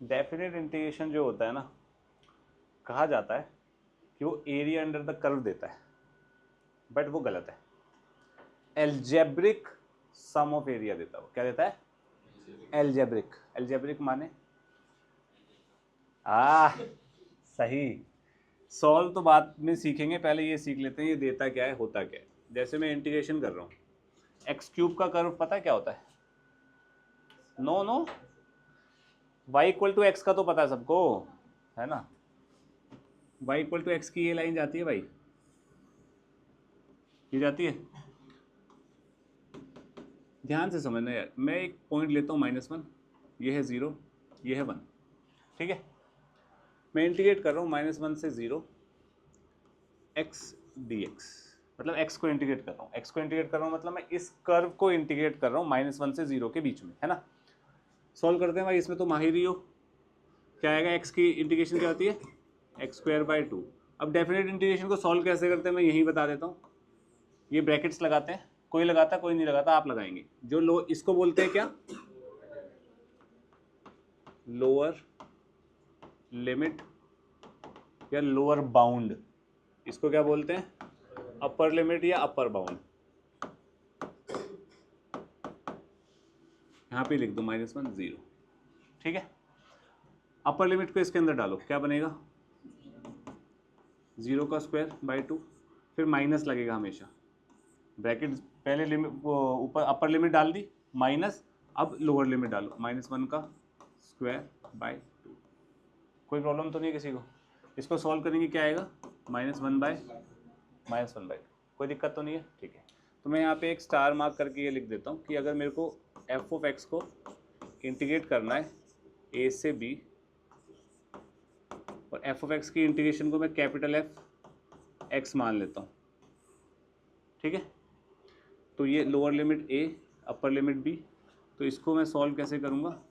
Definite integration जो होता है ना, कहा जाता है कि वो एरिया अंडर द कर्व देता है, बट वो गलत है। एल्जेब्रिक सम ऑफ एरिया देता है वो। क्या देता है? एल्जेब्रिक। एल्जेब्रिक माने सही। सॉल्व तो बाद में सीखेंगे, पहले ये सीख लेते हैं ये देता क्या है, होता क्या है। जैसे मैं इंटीग्रेशन कर रहा हूँ, एक्स क्यूब का कर्व पता है क्या होता है? No no, y equal to x का तो पता है सबको, है ना? वाई इक्वल टू एक्स की ये लाइन जाती है भाई, ये जाती है। ध्यान से समझना यार, मैं एक पॉइंट लेता हूँ -1, ये है 0, ये है 1, ठीक है। मैं इंटीग्रेट कर रहा हूँ -1 से 0 x dx, मतलब x को इंटीग्रेट कर रहा हूँ। x को इंटीग्रेट कर रहा हूँ मतलब मैं इस कर्व को इंटीग्रेट कर रहा हूँ -1 से 0 के बीच में, है ना। सॉल्व करते हैं भाई, इसमें तो माहिर ही हो। क्या आएगा? x की इंटीग्रेशन क्या होती है? x²/2। अब डेफिनेट इंटीग्रेशन को सॉल्व कैसे करते हैं मैं यही बता देता हूँ। ये ब्रैकेट्स लगाते हैं, कोई लगाता कोई नहीं लगाता, आप लगाएंगे। जो लो इसको बोलते हैं क्या? लोअर लिमिट या लोअर बाउंड। इसको क्या बोलते हैं? अपर लिमिट या अपर बाउंड। यहाँ पे लिख दो -1 0, ठीक है। अपर लिमिट को इसके अंदर डालो, क्या बनेगा? 0²/2, फिर माइनस लगेगा हमेशा। ब्रैकेट पहले लिमिट वो ऊपर अपर लिमिट डाल दी माइनस, अब लोअर लिमिट डालो -1²/2। कोई प्रॉब्लम तो नहीं है किसी को? इसको सॉल्व करेंगे क्या आएगा? -1/2। कोई दिक्कत तो नहीं है? ठीक है। तो मैं यहाँ पे एक स्टार मार्क करके ये लिख देता हूँ कि अगर मेरे को f(x) को इंटीग्रेट करना है a से b, और f(x) की इंटीग्रेशन को मैं कैपिटल F(x) मान लेता हूँ, ठीक है। तो ये lower limit a, upper limit b, तो इसको मैं सॉल्व कैसे करूँगा?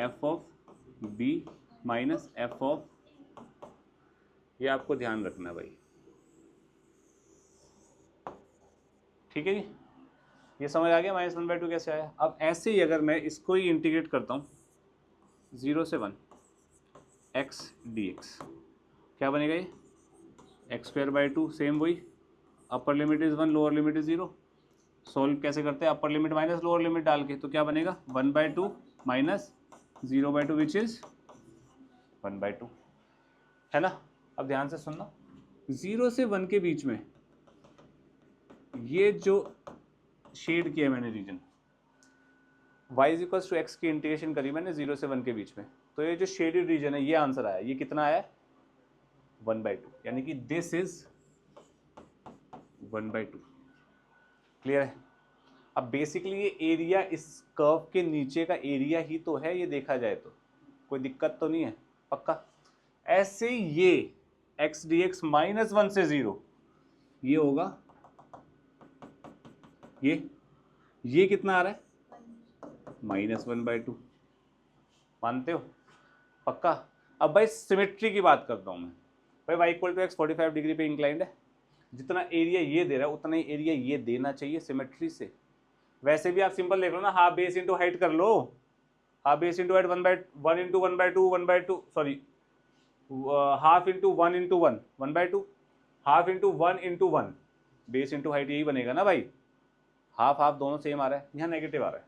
f(b) माइनस f(, ये आपको ध्यान रखना भाई, ठीक है जी। ये समझ आ गया -1/2 कैसे आया। अब ऐसे ही अगर मैं इसको ही इंटीग्रेट करता हूँ 0 से 1 x dx, क्या बनेगा ये? x²/2, सेम वही, upper limit is 1, lower limit is 0। Solve कैसे करते हैं? Upper limit minus lower limit डाल के, तो क्या बनेगा? 1/2 माइनस 0/2 विच इज 1/2, है ना। अब ध्यान से सुनना, 0 से 1 के बीच में ये जो शेड किया मैंने region, y equals to x की इंटीग्रेशन करी मैंने 0 से 1 के बीच में, तो ये जो शेडेड रीजन है ये आंसर आया। ये कितना आया? 1/2, यानी कि दिस इज 1/2। क्लियर है? अब बेसिकली ये एरिया इस कर्व के नीचे का एरिया ही तो है, ये देखा जाए तो कोई दिक्कत तो नहीं है, पक्का। ऐसे ये x dx -1 से 0 ये होगा, ये कितना आ रहा है? -1/2। मानते हो? पक्का। अब भाई सिमेट्री की बात करता हूं मैं। भाई y equal to x 45 degree पे इंक्लाइंड है, जितना एरिया ये दे रहा है उतना ही एरिया ये देना चाहिए सिमेट्री से। वैसे भी आप सिंपल देख लो ना, हाफ बेस इंटू हाइट कर लो, half base into height 1/1 into 1/2 1/2, sorry half into 1 into 1 1/2, half into 1 into 1, base into height यही बनेगा ना भाई। हाफ हाफ दोनों सेम आ रहा है, यहाँ नेगेटिव आ रहा है,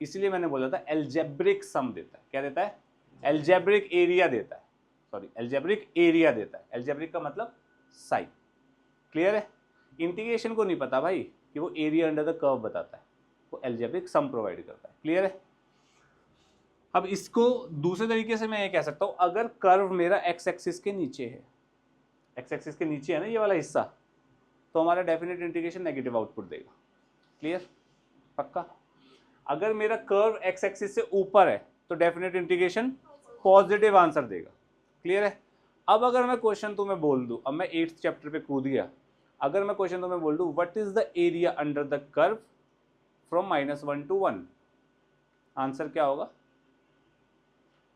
इसलिए मैंने बोला था एल्जेब्रिक सम देता है। क्या देता है? एल्जेब्रिक एरिया देता है, सॉरी एल्जेब्रिक एरिया देता है। एल्जेब्रिक का मतलब साइन। क्लियर है? इंटीग्रेशन को नहीं पता भाई कि वो एरिया अंडर द कर्व बताता है, वो एल्जेब्रिक सम प्रोवाइड करता है। क्लियर है? अब इसको दूसरे तरीके से मैं ये कह सकता हूं, अगर कर्व मेरा एक्स एक्सिस के नीचे है, एक्स एक्सिस के नीचे है ना ये वाला हिस्सा, तो हमारा डेफिनेट इंटीग्रेशन नेगेटिव आउटपुट देगा। क्लियर? पक्का। अगर मेरा कर्व एक्स एक्सिस से ऊपर है तो डेफिनेट इंटीग्रेशन पॉजिटिव आंसर देगा। क्लियर है? अब अगर मैं क्वेश्चन तुम्हें बोल दूं, अब मैं 8th चैप्टर पे कूद गया, अगर मैं क्वेश्चन तुम्हें बोल दूं what is the area under the curve from -1 to 1, answer क्या होगा?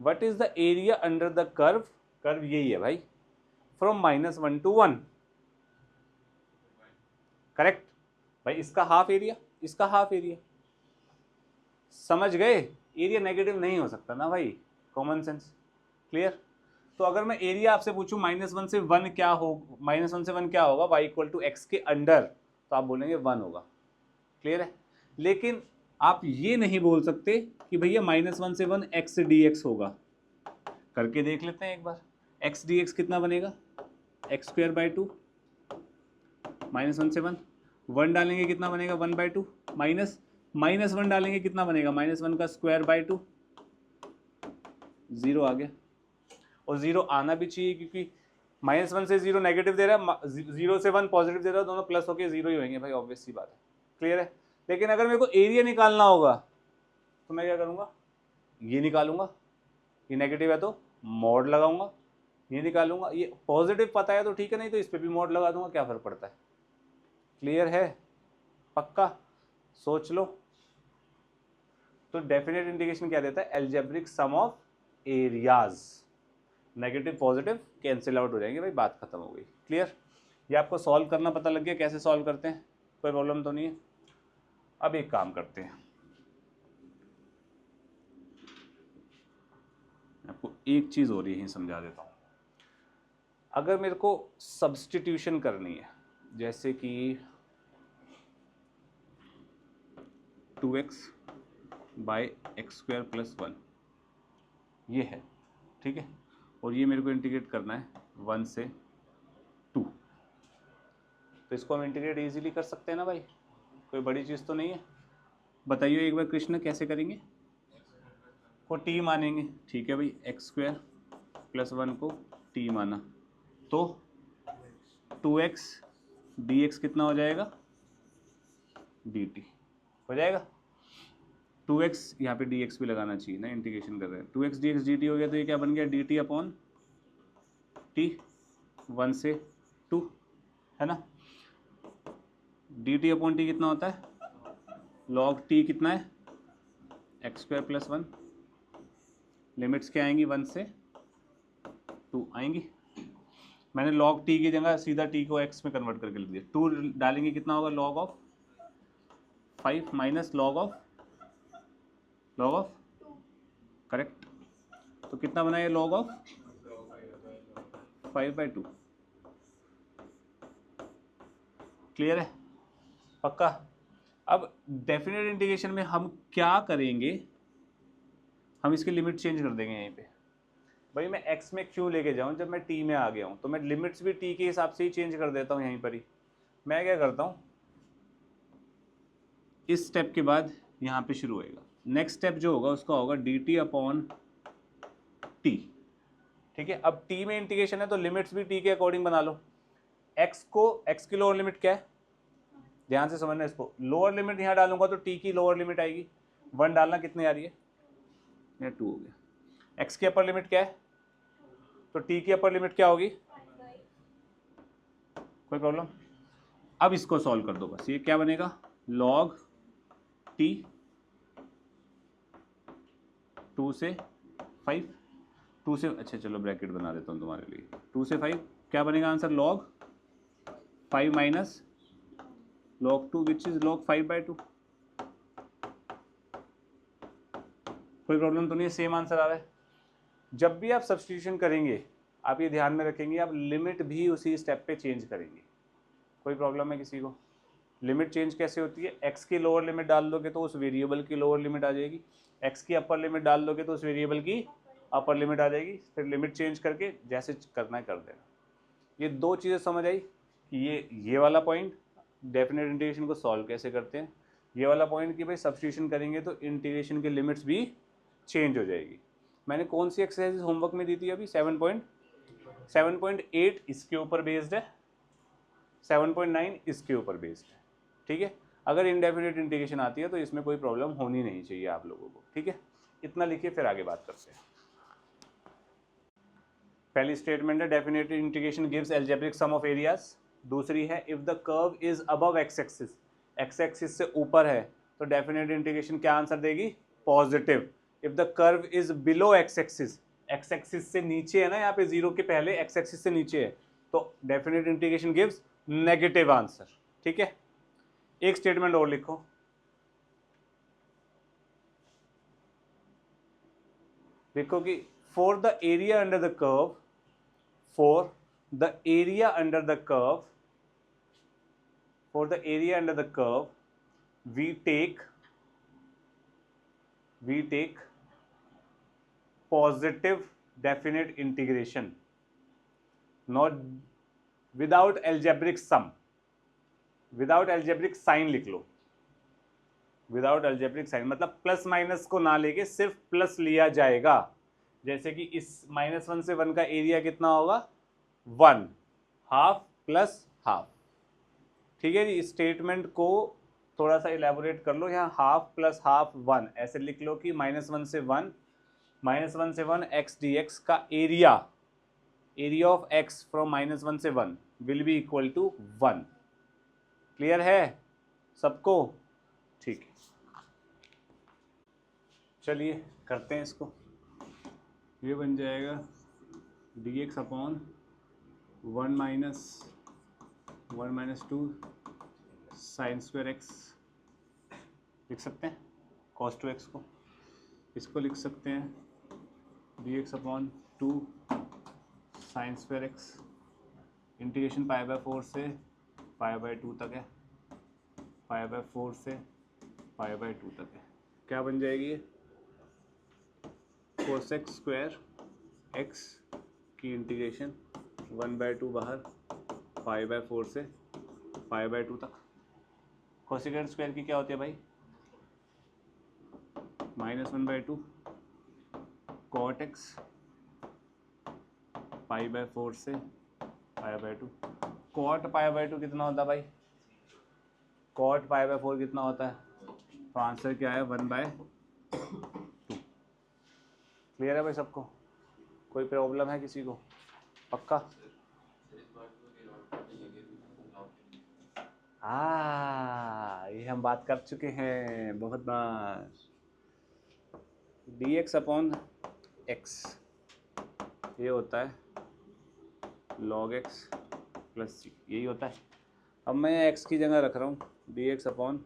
What is the area under the curve, curve यही है भाई, फ्रॉम -1 to 1। करेक्ट भाई, इसका हाफ एरिया, इसका हाफ एरिया। समझ गए? एरिया नेगेटिव नहीं हो सकता ना भाई, कॉमन सेंस। क्लियर। तो अगर मैं एरिया आपसे पूछूं -1 से 1 क्या हो, -1 से 1 क्या होगा, y इक्वल टू एक्स के अंडर, तो आप बोलेंगे 1 होगा। क्लियर है। लेकिन आप ये नहीं बोल सकते कि भैया -1 से 1 x dx होगा। करके देख लेते हैं एक बार। x dx कितना बनेगा, x²/2 -1 से 1, 1 डालेंगे कितना बनेगा 1/2, -1 डालेंगे कितना बनेगा -1 का स्क्वायर/2, 0 आ गया। और 0 आना भी चाहिए क्योंकि -1 से 0 नेगेटिव दे रहा है, 0 से 1 पॉजिटिव दे रहा है, दोनों प्लस होके 0 ही होंगे भाई, ऑब्वियस सी बात है। क्लियर है। लेकिन अगर मेरे को एरिया निकालना होगा तो मैं क्या करूँगा, ये निकालूंगा, ये नेगेटिव है तो मॉड लगाऊंगा, ये निकालूंगा, ये पॉजिटिव पता है तो ठीक है, नहीं तो इस पर भी मॉड लगा दूंगा, क्या फर्क पड़ता है। क्लियर है, पक्का, सोच लो। तो डेफिनेट इंटीग्रेशन क्या देता है, algebraic sum of areas, negative positive cancel out हो जाएंगे भाई, बात खत्म हो गई। क्लियर। ये आपको सॉल्व करना पता लग गया कैसे सॉल्व करते हैं, कोई प्रॉब्लम तो नहीं है। अब एक काम करते हैं, आपको एक चीज और यही समझा देता हूं। अगर मेरे को सब्स्टिट्यूशन करनी है, जैसे कि 2x बाई x² + 1 ये है, ठीक है, और ये मेरे को इंटीग्रेट करना है 1 से 2, तो इसको हम इंटीग्रेट इजीली कर सकते हैं ना भाई, कोई बड़ी चीज़ तो नहीं है। बताइए एक बार कृष्ण कैसे करेंगे, को t मानेंगे, ठीक है भाई, x² + 1 को t माना, तो 2x dx कितना हो जाएगा, dt हो जाएगा। 2x यहाँ पे dx भी लगाना चाहिए ना, इंटीग्रेशन कर रहे हैं, 2x dx dt हो गया, तो ये क्या बन गया, dt अपॉन t 1 से 2, है ना। dt अपॉन t कितना होता है, log t कितना है, x² + 1, लिमिट्स क्या आएंगी 1 से 2 आएंगी। मैंने log t की जगह सीधा t को x में कन्वर्ट करके लिख दिया, 2 डालेंगे कितना होगा, log of 5 minus log of correct, तो कितना बना ये log ऑफ 5/2। क्लियर है, पक्का। अब डेफिनेट इंटीग्रेशन में हम क्या करेंगे, हम इसकी लिमिट चेंज कर देंगे यहीं पे। भाई मैं x में क्यों लेके जाऊं, जब मैं t में आ गया हूं तो मैं लिमिट्स भी t के हिसाब से ही चेंज कर देता हूं यहीं पर ही। मैं क्या करता हूं, इस स्टेप के बाद यहाँ पे शुरू होएगा, नेक्स्ट स्टेप जो होगा उसका होगा dt अपॉन t, ठीक है। अब t में इंटीग्रेशन है तो लिमिट्स भी t के अकॉर्डिंग बना लो। x की लोअर लिमिट क्या है, ध्यान से समझना इसको, लोअर लिमिट यहाँ डालूंगा तो t की लोअर लिमिट आएगी, 1 डालना कितनी आ रही है, ये 2 हो गया। x की अपर लिमिट क्या है, तो t की अपर लिमिट क्या होगी, कोई प्रॉब्लम। अब इसको सॉल्व कर दो बस, ये क्या बनेगा, log t 2 से 5, 2 से, अच्छा चलो ब्रैकेट बना देता हूँ तुम्हारे लिए, 2 से 5 क्या बनेगा answer, log 5 minus log 2 which is log 5/2। कोई प्रॉब्लम तो नहीं है, सेम आंसर आ रहा है। जब भी आप सब्स्टिट्यूशन करेंगे आप ये ध्यान में रखेंगे, आप लिमिट भी उसी स्टेप पे चेंज करेंगे। कोई प्रॉब्लम है किसी को, लिमिट चेंज कैसे होती है, x की लोअर लिमिट डाल दोगे तो उस वेरिएबल की लोअर लिमिट आ जाएगी, x की अपर लिमिट डाल दोगे तो उस वेरिएबल की अपर लिमिट आ जाएगी, फिर लिमिट चेंज करके जैसे करना है कर देना। ये दो चीज़ें समझ आई कि ये वाला पॉइंट डेफिनेट इंटीग्रेशन को सॉल्व कैसे करते हैं, ये वाला पॉइंट कि भाई सब्स्टिट्यूशन करेंगे तो इंटीग्रेशन की लिमिट्स भी चेंज हो जाएगी। मैंने कौन सी एक्सरसाइज होमवर्क में दी थी अभी, 7.8 इसके ऊपर बेस्ड है, 7.9 इसके ऊपर बेस्ड है, ठीक है। अगर इनडेफिनेट इंटीग्रेशन आती है तो इसमें कोई प्रॉब्लम होनी नहीं चाहिए आप लोगों को, ठीक है। इतना लिखिए फिर आगे बात करते हैं। पहली स्टेटमेंट है definite integration gives algebraic sum of areas. दूसरी है if the curve is above x axis, x axis से ऊपर है तो डेफिनेट इंटीग्रेशन क्या आंसर देगी, positive. If the curve is below x axis, x axis से नीचे है ना, यहाँ पे 0 के पहले एक्स एक्सिस से नीचे है तो definite integration gives negative answer, ठीक है। एक स्टेटमेंट और लिखो, लिखो कि for the area under the curve, for the area under the curve, for the area under the curve, we take positive definite integration, not without algebraic sum, without algebraic sign लिख लो, without algebraic sign मतलब plus minus को ना लेके सिर्फ plus लिया जाएगा। जैसे कि इस -1 से 1 का एरिया कितना होगा 1, हाफ प्लस हाफ। ठीक है जी, इस स्टेटमेंट को थोड़ा सा इलेबोरेट कर लो, यहाँ हाफ प्लस हाफ 1 ऐसे लिख लो कि -1 से 1 x dx का एरिया ऑफ x फ्रॉम -1 से 1 will be equal to 1। Clear है सबको? ठीक है, चलिए करते हैं इसको। ये बन जाएगा dx upon 1 minus 2 sine square x, लिख सकते हैं cos 2x को। इसको लिख सकते हैं dx upon 2 sine square x, integration π/4 से π/2 तक है, π/4 से π/2 तक है। क्या बन जाएगी ये? cosec स्क्वायर x की इंटीग्रेशन 1/2 बाहर, π/4 से π/2 तक। कोसेकेंड स्क्वायर की क्या होती है भाई? -1/2 cot x π/4 से π/2। cot π/2 कितना होता है भाई? cot π/4 कितना होता है? तो आंसर क्या है 1/2। क्लियर है भाई सबको? कोई प्रॉब्लम है किसी को? पक्का? ये हम बात कर चुके हैं बहुत बार। dx अपॉन x ये होता है log x प्लस c, यही होता है। अब मैं x की जगह रख रहा हूँ dx अपॉन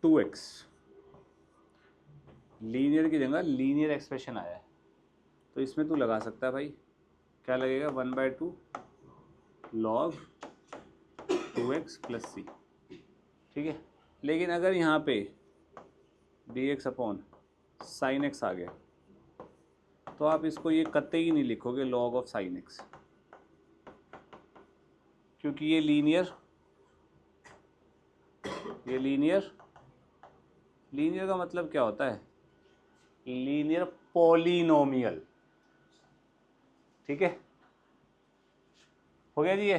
2x, लीनियर की जगह लीनियर एक्सप्रेशन आया है, तो इसमें तू लगा सकता है भाई। क्या लगेगा? 1/2 log 2x प्लस सी। ठीक है, लेकिन अगर यहाँ पे dx अपॉन साइन x आ गया तो आप इसको ये कतई नहीं लिखोगे log ऑफ साइन x, क्योंकि ये लीनियर का मतलब क्या होता है? Linear polynomial. ठीक है, हो गया जी ये।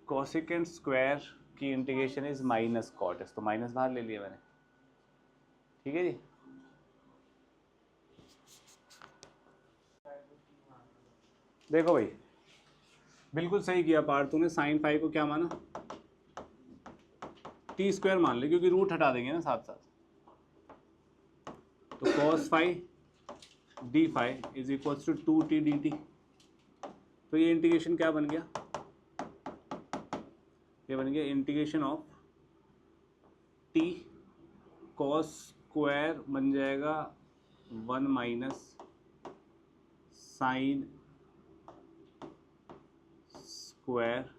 कोसेकेंड स्क्वायर की integration is minus cot x, तो माइनस बाहर ले लिया मैंने। ठीक है जी, देखो भाई बिल्कुल सही किया पार्थ तूने। साइन फाई को क्या माना? टी स्क्वायर मान ले, क्योंकि रूट हटा देंगे ना साथ साथ। तो cos phi d phi is equals to 2t dt। तो ये इंटीग्रेशन क्या बन गया? ये बन गया integration of t cos square बन जाएगा 1 माइनस साइन स्क्वायर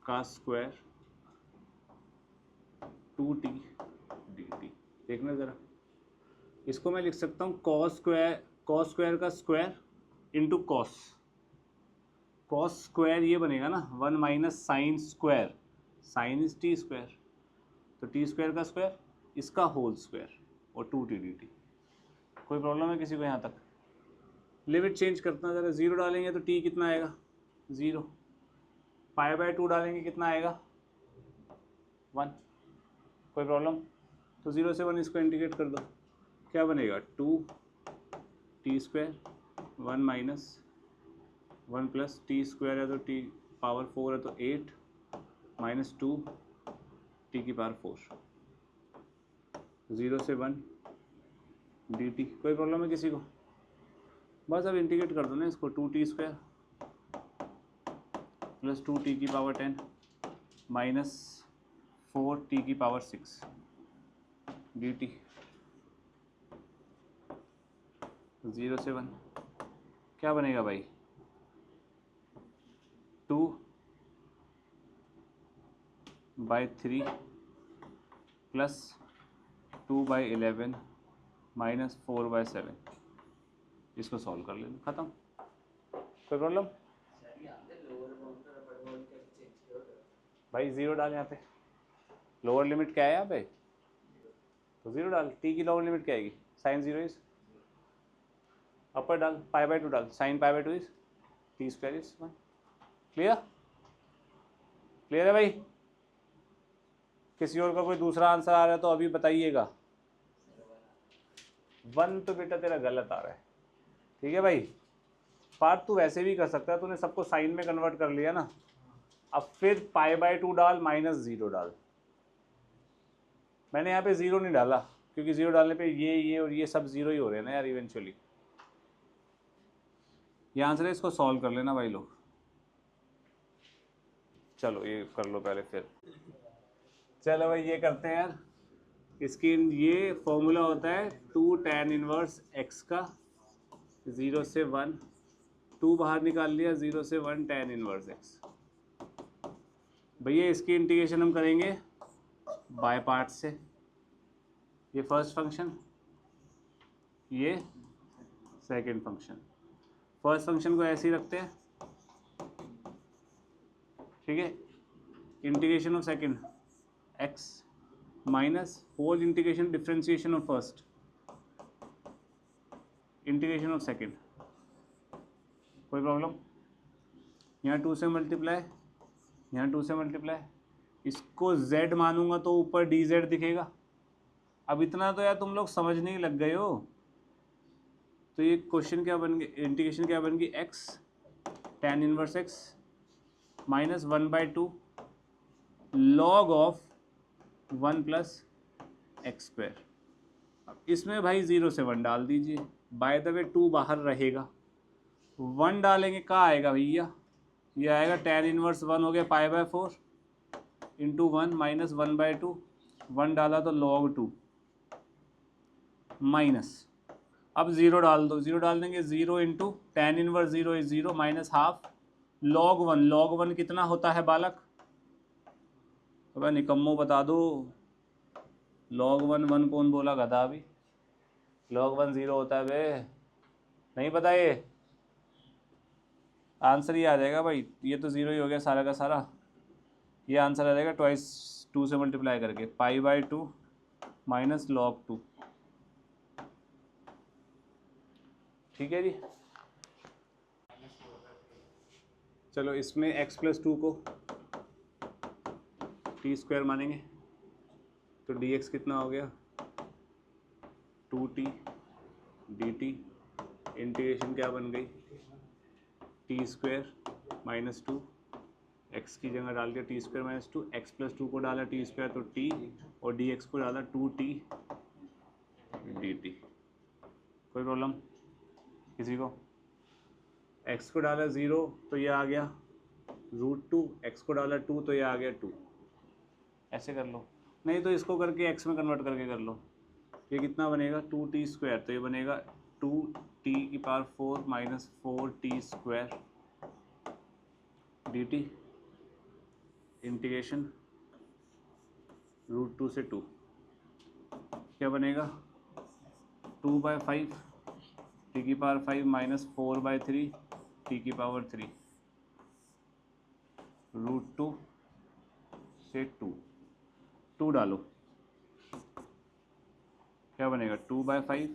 का स्क्वायर 2t dt। देखना ज़रा, इसको मैं लिख सकता हूँ कॉस स्क्वायर का स्क्वायर इंटू कॉस स्क्वायर, ये बनेगा ना 1 minus sine square, sine is t square, तो टी स्क्वायर का स्क्वायर इसका होल स्क्वायर और 2t dt। कोई प्रॉब्लम है किसी को यहाँ तक? लिमिट चेंज करता ज़रा, 0 डालेंगे तो t कितना आएगा? 0। π/2 डालेंगे कितना आएगा? 1। कोई प्रॉब्लम? तो 0 से 1 इसको इंटीग्रेट कर दो, क्या बनेगा? 2t square 1 minus 1 plus T square है तो t पावर 4 है तो 8 माइनस 2 t की पावर 4, 0 से 1 dt। कोई प्रॉब्लम है किसी को? बस अब इंटीग्रेट कर दो ना इसको, 2t स्क्वायर प्लस 2t की पावर 10 माइनस 4t⁶ dt 0 से 1 क्या बनेगा भाई 2/3 प्लस 2/11 माइनस 4/7। इसको सॉल्व कर लेना, खत्म, कोई प्रॉब्लम भाई। जीरो डाल यहाँ पे, लोअर लिमिट क्या है यहाँ पे, तो जीरो डाल। टी की लोअर लिमिट क्या आएगी, साइन जीरो इज, अपर डाल π/2 डाल, sine π/2 is t² is 1। Clear, clear है भाई। किसी और का कोई दूसरा आंसर आ रहा है तो अभी बताइएगा। 1 तो बेटा तेरा गलत आ रहा है, ठीक है भाई। पार्ट तू वैसे भी कर सकता है, तूने सबको साइन में कन्वर्ट कर लिया ना। अब फिर π/2 डाल माइनस 0 डाल। मैंने यहाँ पे 0 नहीं डाला क्योंकि 0 डालने पे ये और ये सब 0 ही हो रहे हैं ना यार इवेंचुअली। ये आंसर है, इसको सॉल्व कर लेना भाई लोग। चलो ये कर लो पहले, फिर चलो भाई ये करते हैं यार। इसकी ये फॉर्मूला होता है 2 tan इनवर्स x का 0 से 1, 2 बाहर निकाल लिया, 0 से 1 tan इनवर्स x। भैया इसकी इंटीग्रेशन हम करेंगे बाय पार्ट से। ये फर्स्ट फंक्शन, ये सेकंड फंक्शन। फर्स्ट फंक्शन को ऐसे ही रखते हैं, ठीक है। Integration of second x minus whole integration differentiation of first integration of second. कोई प्रॉब्लम, यहाँ 2 से मल्टीप्लाई, यहाँ 2 से मल्टीप्लाई। इसको z मानूंगा तो ऊपर dz दिखेगा। अब इतना तो यार तुम लोग समझने ही लग गए हो। तो ये क्वेश्चन क्या बन गया, इंटीग्रेशन क्या बन गई, x tan inverse x minus 1/2 log of 1 plus x²। अब इसमें भाई 0 से 1 डाल दीजिए। बाय द वे 2 बाहर रहेगा, 1 डालेंगे कहाँ आएगा भैया, ये आएगा tan इनवर्स 1 हो गया π/4 इंटू 1 माइनस 1/2। 1 डाला तो log 2 माइनस, अब 0 डाल दो, 0 डाल देंगे 0 into tan inverse 0 is 0 minus half log 1। log 1 कितना होता है बालक, तो निकम्मो बता दो। log 1 कौन बोला गधा अभी, log 1 0 होता है बे, नहीं पता ये आंसर। ये आ जाएगा भाई, ये तो 0 ही हो गया सारा का सारा। ये आंसर आ जाएगा ट्वाइस 2 से मल्टीप्लाई करके π/2 माइनस log 2। ठीक है जी। चलो इसमें x + 2 को t² मानेंगे तो dx कितना हो गया 2t dt। इंटीग्रेशन क्या बन गई t² माइनस 2, x की जगह डाल दिया t² माइनस 2, x + 2 को डाला t² तो t, और dx को डाला 2t dt। कोई प्रॉब्लम किसी को, x को डाला 0 तो ये आ गया √2, x को डाला 2 तो ये आ गया 2। ऐसे कर लो, नहीं तो इसको करके x में कन्वर्ट करके कर लो। ये कितना बनेगा 2t², तो ये बनेगा 2t⁴ minus 4t² dt। Integration √2 से 2 क्या बनेगा 2/5 t⁵ माइनस 4/3 t⁵ √2 से 2 डालो, क्या बनेगा 2/5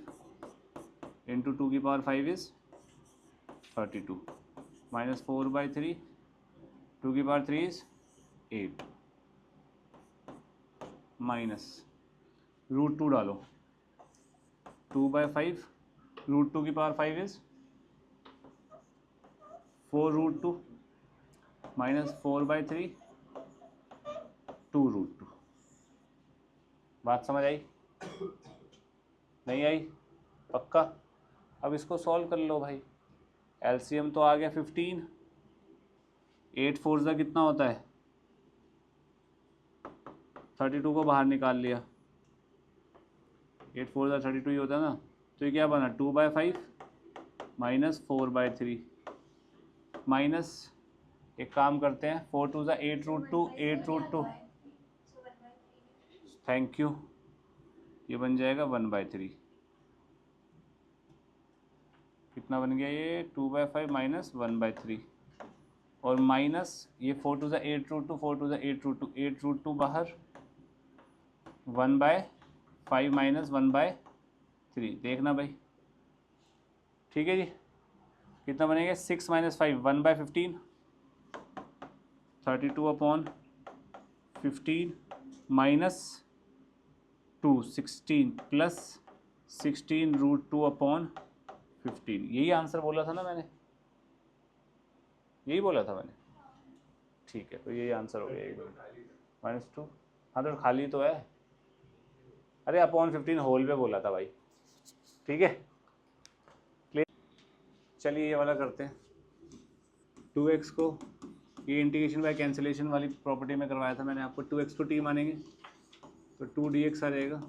into 2⁵ is 32 minus 4/3 2⁵ is 8 minus √2 डालो 2/5 √2⁵ इज 4√2 माइनस 4/3 2√2। बात समझ आई, नहीं आई, पक्का। अब इसको सॉल्व कर लो भाई। एलसीएम तो आ गया 15, 8 4 कितना होता है 32 को बाहर निकाल लिया, 8 4 32 ही होता है ना, तो ये क्या बना 2/5 माइनस 4/3 माइनस, एक काम करते हैं 4 2 8√2 8√2, थैंक यू, ये बन जाएगा 1/3, कितना बन गया ये 2/5 माइनस 1/3, और माइनस ये 4 2 8√2 4 2 8√2 8√2 बाहर 1/5 माइनस 1/3, देखना भाई, ठीक है जी, कितना बनेगा 6 माइनस 5 1/15, 32/15 माइनस 2 16 प्लस 16√2/15, यही आंसर बोला था ना मैंने, यही बोला था मैंने, ठीक है, तो यही आंसर हो गया -2, हाँ तो खाली तो है, अरे अपॉन 15 होल पे बोला था भाई, ठीक है, चलिए ये वाला करते हैं, 2x को ये इंटीग्रेशन बाय कैंसिलेशन वाली प्रॉपर्टी में करवाया था मैंने आपको, 2x को t मानेंगे तो 2dx आ जाएगा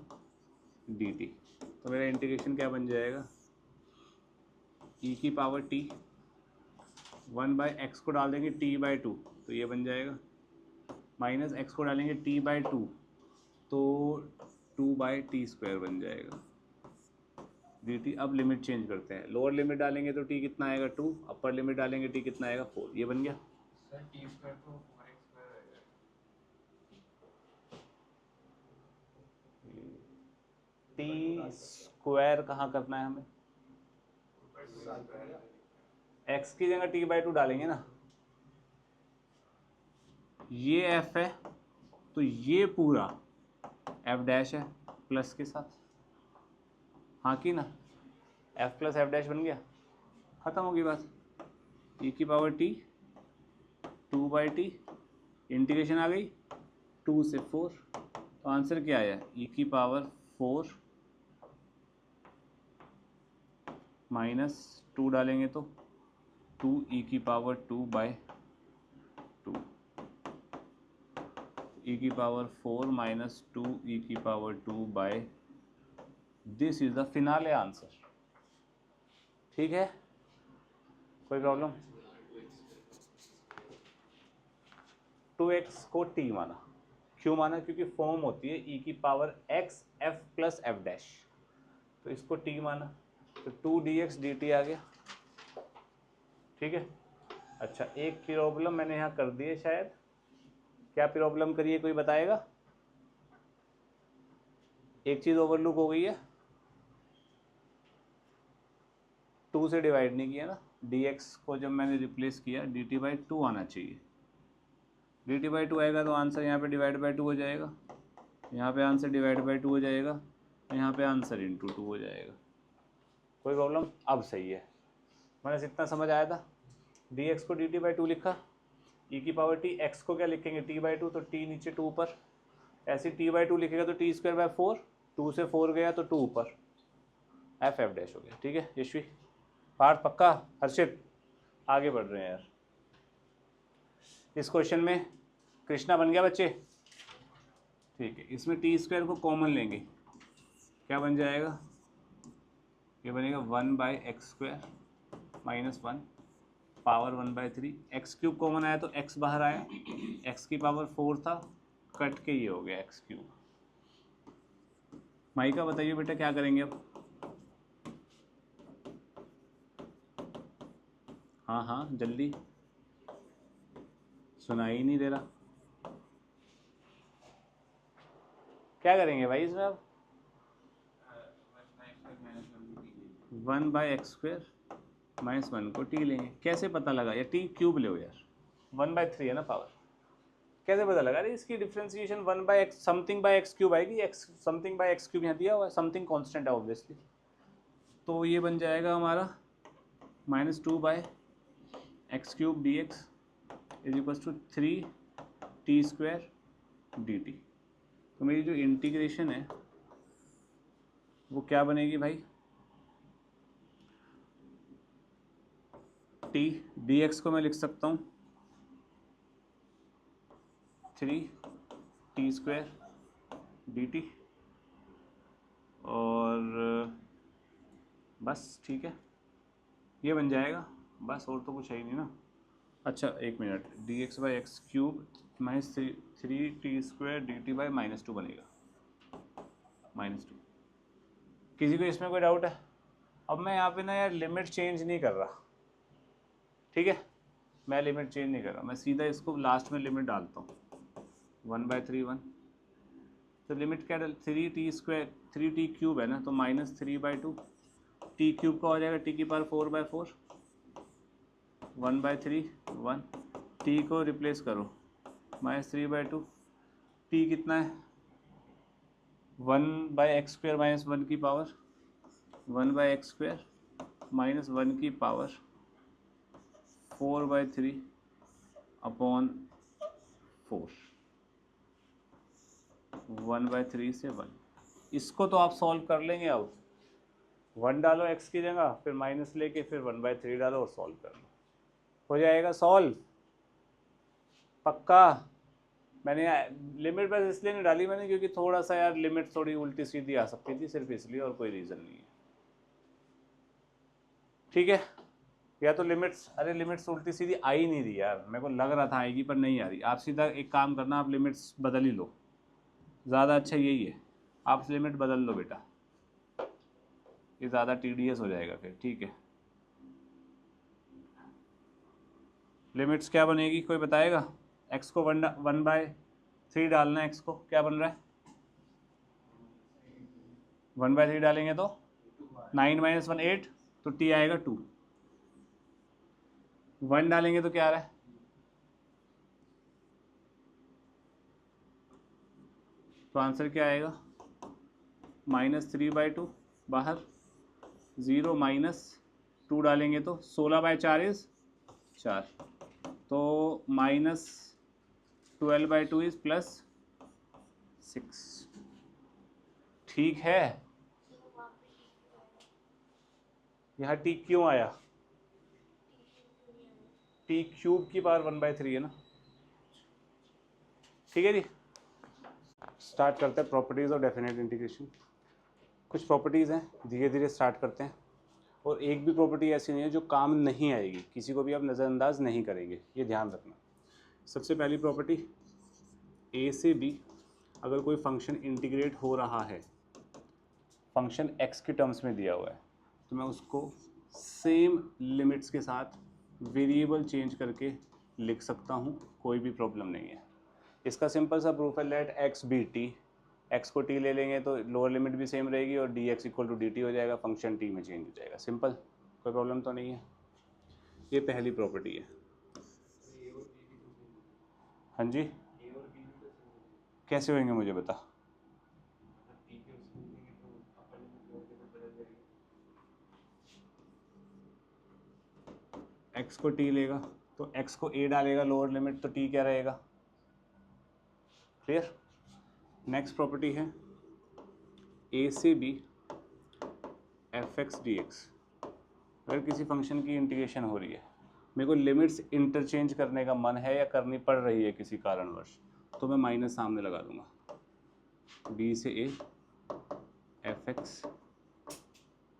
dt, तो मेरा इंटीग्रेशन क्या बन जाएगा e की पावर t 1/x को डाल देंगे t/2, तो ये बन जाएगा, माइनस x को डालेंगे t/2 तो 2/t² बन जाएगा dt। अब लिमिट चेंज करते हैं, लोअर लिमिट डालेंगे तो t कितना आएगा 2, अपर लिमिट डालेंगे t कितना आएगा 4, ये बन गया सर t² तो 4x² आएगा, t² कहाँ करना है हमें, x की जगह t/2 डालेंगे ना, ये f है तो ये पूरा f' है प्लस के साथ, हाँ कि ना, f प्लस f' बन गया, खत्म होगी बात, e की पावर t 2/t, इंटीग्रेशन आ गई 2 से 4, तो आंसर क्या आया e की पावर 4 माइनस 2 डालेंगे तो 2 e की पावर 2/2, e की पावर 4 माइनस 2 e की power 2/, this is the finale answer, ठीक है, कोई प्रॉब्लम, 2x को t माना, क्यों माना, क्योंकि फॉर्म होती है e की power x f plus f', तो इसको t माना, तो 2dx dt आ गया, ठीक है। अच्छा एक प्रॉब्लम मैंने यहाँ कर दी है शायद, क्या प्रॉब्लम करिए कोई बताएगा, एक चीज़ ओवरलुक हो गई है, 2 से डिवाइड नहीं किया ना, dx को जब मैंने रिप्लेस किया dt/2 आना चाहिए, dt/2 आएगा तो आंसर यहाँ पे डिवाइड/2 हो जाएगा, यहाँ पे आंसर डिवाइड/2 हो जाएगा, यहाँ पे आंसर इंटू 2 हो जाएगा, कोई प्रॉब्लम, अब सही है, मैंने इतना समझ आया था, dx को dt/2 लिखा, e की पावर t, x को क्या लिखेंगे t/2, तो t नीचे 2 ऊपर, ऐसे t/2 लिखेगा तो t²/4, 2 से 4 गया तो 2 ऊपर, f f' हो गया, ठीक है यशवी, पार्थ पक्का, हर्षित आगे बढ़ रहे हैं यार, इस क्वेश्चन में कृष्णा बन गया बच्चे, ठीक है, इसमें t² को कॉमन लेंगे, क्या बन जाएगा, ये बनेगा 1/x² minus 1 power 1/3, x³ common आया तो x बाहर आया, x की पावर 4 था, कट के ये हो गया x³, माइका बताइए बेटा क्या करेंगे अब, हाँ हाँ जल्दी, सुनाई ही नहीं दे रहा, क्या करेंगे भाई इसमें अब, 1/x² माइनस 1 को t लेंगे, कैसे पता लगा, या t³ ले यार, 1/3 है ना पावर, कैसे पता लगा, अरे इसकी differentiation 1/x something bye x³ आएगी, x समथिंग बाय x³ यहाँ दिया हुआ है, समथिंग कांस्टेंट है ऑब्वियसली, तो ये बन जाएगा हमारा -2/x³ dx is equal to 3t² dt, तो मेरी जो इंटीग्रेशन है वो क्या बनेगी भाई, t dx को मैं लिख सकता हूँ 3t² dt और बस ठीक है, ये बन जाएगा बस, और तो कुछ है ही नहीं ना। अच्छा एक minute, D x by x cube minus 3t² dt by -2 बनेगा, -2। किसी को इसमें कोई डाउट है? अब मैं यहाँ पे ना यार लिमिट चेंज नहीं कर रहा, ठीक है, मैं लिमिट चेंज नहीं कर रहा, मैं सीधा इसको लास्ट में लिमिट डालता हूँ 1/3 1। तो लिमिट क्या डाल, 3t² 3t क्यूब है ना, तो -3/2 t क्यूब का हो जाएगा t की पावर 4/4 1/3 1। t को रिप्लेस करो -3/2, t कितना है 1/x² -1 की पावर 1/x² -1 की पावर 4/3 अपॉन 4 1/3 से 1। इसको तो आप सॉल्व कर लेंगे। अब 1 डालो x की जगह, फिर माइनस लेके फिर 1/3 डालो और सॉल्व कर लो, हो जाएगा सॉल्व पक्का। मैंने लिमिट बस इसलिए नहीं डाली मैंने क्योंकि थोड़ा सा यार लिमिट थोड़ी उल्टी सीधी आ सकती थी, सिर्फ इसलिए, और कोई रीज़न नहीं है, ठीक है। या तो लिमिट्स, अरे लिमिट्स उल्टी सीधी आ ही नहीं रही यार, मेरे को लग रहा था आएगी पर नहीं आ रही। आप सीधा एक काम करना, आप लिमिट्स बदल ही लो, ज़्यादा अच्छा यही है, आप लिमिट बदल लो बेटा, ये ज़्यादा टीडीएस हो जाएगा फिर, ठीक है। लिमिट्स क्या बनेगी कोई बताएगा? x को 1/3 डालना है, x को क्या बन रहा है 1/3 डालेंगे तो 9 - 1 8, तो t आएगा 2। 1 डालेंगे तो क्या आ रहा है, तो आंसर क्या आएगा -3/2 बाहर, 0 -2 डालेंगे तो 16/4 इज 4, तो -12/2 इज +6, ठीक है। यहाँ t क्यों आया, t क्यूब की पावर 1/3 है ना, ठीक है जी। स्टार्ट करते हैं प्रॉपर्टीज़ और डेफिनेट इंटीग्रेशन। कुछ प्रॉपर्टीज़ हैं, धीरे धीरे स्टार्ट करते हैं, और एक भी प्रॉपर्टी ऐसी नहीं है जो काम नहीं आएगी, किसी को भी आप नज़रअंदाज नहीं करेंगे, ये ध्यान रखना। सबसे पहली प्रॉपर्टी, a से b अगर कोई फंक्शन इंटीग्रेट हो रहा है, फंक्शन x के टर्म्स में दिया हुआ है, तो मैं उसको सेम लिमिट्स के साथ वेरिएबल चेंज करके लिख सकता हूँ, कोई भी प्रॉब्लम नहीं है। इसका सिंपल सा प्रूफ है, let x be t, x को t ले लेंगे तो लोअर लिमिट भी सेम रहेगी और dx = dt हो जाएगा, फंक्शन t में चेंज हो जाएगा, सिंपल, कोई प्रॉब्लम तो नहीं है। ये पहली प्रॉपर्टी है। हाँ जी, कैसे होंगे मुझे बता। x को t लेगा तो x को a डालेगा लोअर लिमिट, तो t क्या रहेगा, क्लियर। नेक्स्ट प्रॉपर्टी है a से b f(x) dx। अगर किसी फंक्शन की इंटीग्रेशन हो रही है, मेरे को लिमिट्स इंटरचेंज करने का मन है या करनी पड़ रही है किसी कारणवश, तो मैं माइनस सामने लगा दूंगा, b से a f(x)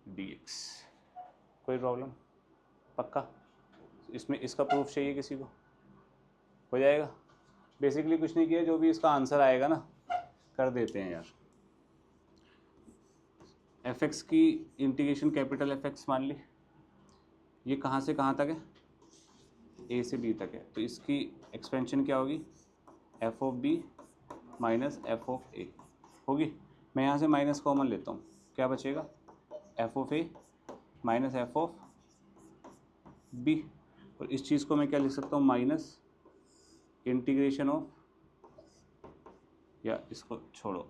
dx, कोई प्रॉब्लम पक्का। इसमें इसका प्रूफ चाहिए किसी को, हो जाएगा। बेसिकली कुछ नहीं किया, जो भी इसका आंसर आएगा ना कर देते हैं यार। f(x) की इंटीग्रेशन कैपिटल F(x) मान ली, ये कहाँ से कहाँ तक है, a से b तक है, तो इसकी एक्सपेंशन क्या होगी, f(b) - f(a) होगी। मैं यहाँ से माइनस कॉमन लेता हूँ, क्या बचेगा f(a) - f(b), और इस चीज़ को मैं क्या लिख सकता हूँ, माइनस इंटीग्रेशन ऑफ, या इसको छोड़ो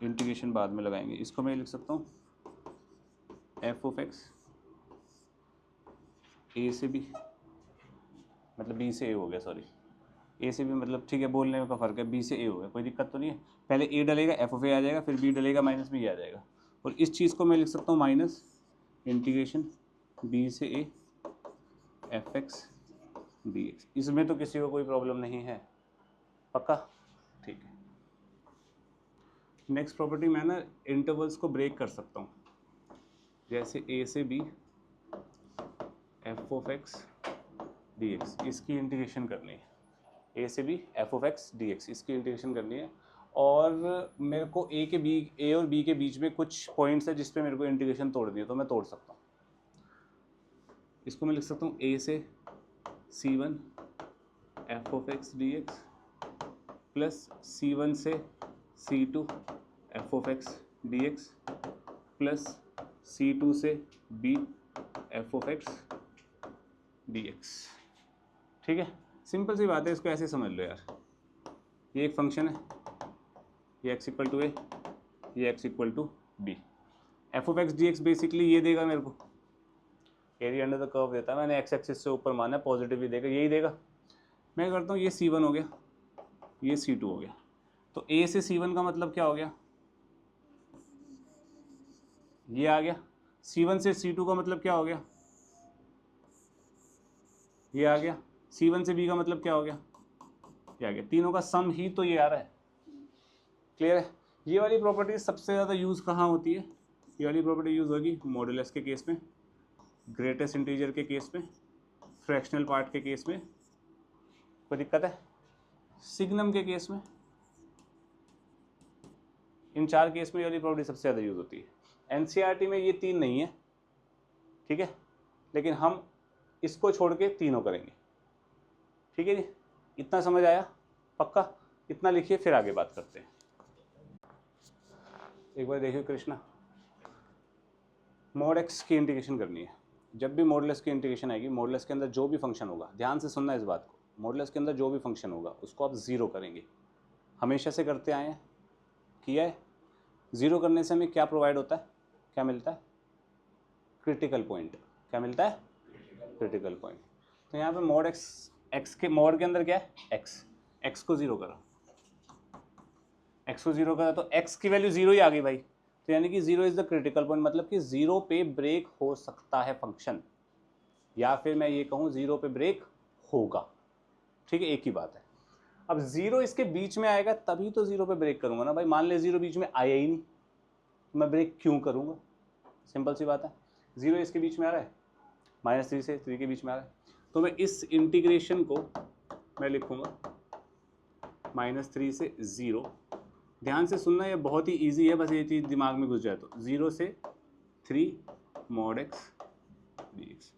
इंटीग्रेशन बाद में लगाएंगे, इसको मैं लिख सकता हूँ f(x) a से b, मतलब b से a हो गया, सॉरी a से b मतलब ठीक है, बोलने का फ़र्क है, b से a हो गया, कोई दिक्कत तो नहीं है। पहले a डलेगा f(a) आ जाएगा, फिर b डलेगा -b आ जाएगा, और इस चीज़ को मैं लिख सकता हूँ माइनस इंटीग्रेशन b से a f(x) dx। इसमें तो किसी को कोई प्रॉब्लम नहीं है, पक्का, ठीक है। नेक्स्ट प्रॉपर्टी मैं ना इंटरवल्स को ब्रेक कर सकता हूँ, जैसे a से b f of x dx, इसकी इंटीग्रेशन करनी है। a से b f of x dx, इसकी इंटीग्रेशन करनी है। और मेरे को a और b के बीच में कुछ पॉइंट्स है जिस पे मेरे को इंटीग्रेशन तोड़नी है, तो मैं तोड़ सकता हूँ। इसको मैं लिख सकता हूँ a से c1 f of x dx plus c1 से c2 f of x dx plus c2 से b f of x dx। ठीक है, सिंपल सी बात है, इसको ऐसे समझ लो यार। ये एक फंक्शन है, ये x इक्वल टू a, ये x equal to b। f of x dx basically ये देगा मेरे को, एरिया अंडर द कर्व देता है, मैंने x एक्सिस से ऊपर माना है, पॉजिटिव ही देगा, यही देगा। मैं करता हूँ ये c1 हो गया, ये c2 हो गया, तो a से c1 का मतलब क्या हो गया, ये आ गया। c1 से c2 का मतलब क्या हो गया, ये आ गया। c1 से b का मतलब क्या हो गया, ये आ गया। तीनों का सम ही तो ये आ रहा है। क्लियर है? ये वाली प्रॉपर्टी सबसे ज़्यादा यूज़ कहाँ होती है? ये वाली प्रॉपर्टी यूज़ होगी मॉडुलस के केस में, ग्रेटेस्ट इंटीजर के केस में, फ्रैक्शनल पार्ट के केस में, कोई दिक्कत है? सिग्नम के केस में, इन चार केस में ये वाली प्रॉपर्टी सबसे ज़्यादा यूज़ होती है। एनसीईआरटी में ये तीन नहीं है, ठीक है, लेकिन हम इसको छोड़ के तीनों करेंगे। ठीक है जी, इतना समझ आया? पक्का? इतना लिखिए, फिर आगे बात करते हैं। एक बार देखिए कृष्णा, मॉड एक्स की इंटीग्रेशन करनी है। जब भी मॉडुलस की इंटीग्रेशन आएगी, मॉडुलस के अंदर जो भी फंक्शन होगा, ध्यान से सुनना इस बात को, मॉडुलस के अंदर जो भी फंक्शन होगा उसको आप ज़ीरो करेंगे। हमेशा से करते आए हैं, किया है। ज़ीरो करने से हमें क्या प्रोवाइड होता है, क्या मिलता है? Critical point. क्या मिलता है? Critical point. तो यहाँ पे मॉड एक्स के मॉड के अंदर क्या है? एक्स को ज़ीरो करा, एक्स को ज़ीरो करा तो एक्स की वैल्यू ज़ीरो ही आ गई भाई। तो यानी कि zero is the critical point, मतलब कि ज़ीरो पे ब्रेक हो सकता है फंक्शन, या फिर मैं ये कहूँ ज़ीरो पे ब्रेक होगा। ठीक है, एक ही बात है। अब ज़ीरो इसके बीच में आएगा तभी तो ज़ीरो पे ब्रेक करूँगा ना भाई। मान ले ज़ीरो बीच में आया ही नहीं, तो मैं ब्रेक क्यों करूँगा? सिंपल सी बात है। ज़ीरो इसके बीच में आ रहा है, -3 से 3 के बीच में आ रहा है, तो मैं इस इंटीग्रेशन को मैं लिखूँगा -3 से 0। ध्यान से सुनना, ये बहुत ही इजी है, बस ये चीज़ दिमाग में घुस जाए तो। 0 से 3 मॉड एक्स dx।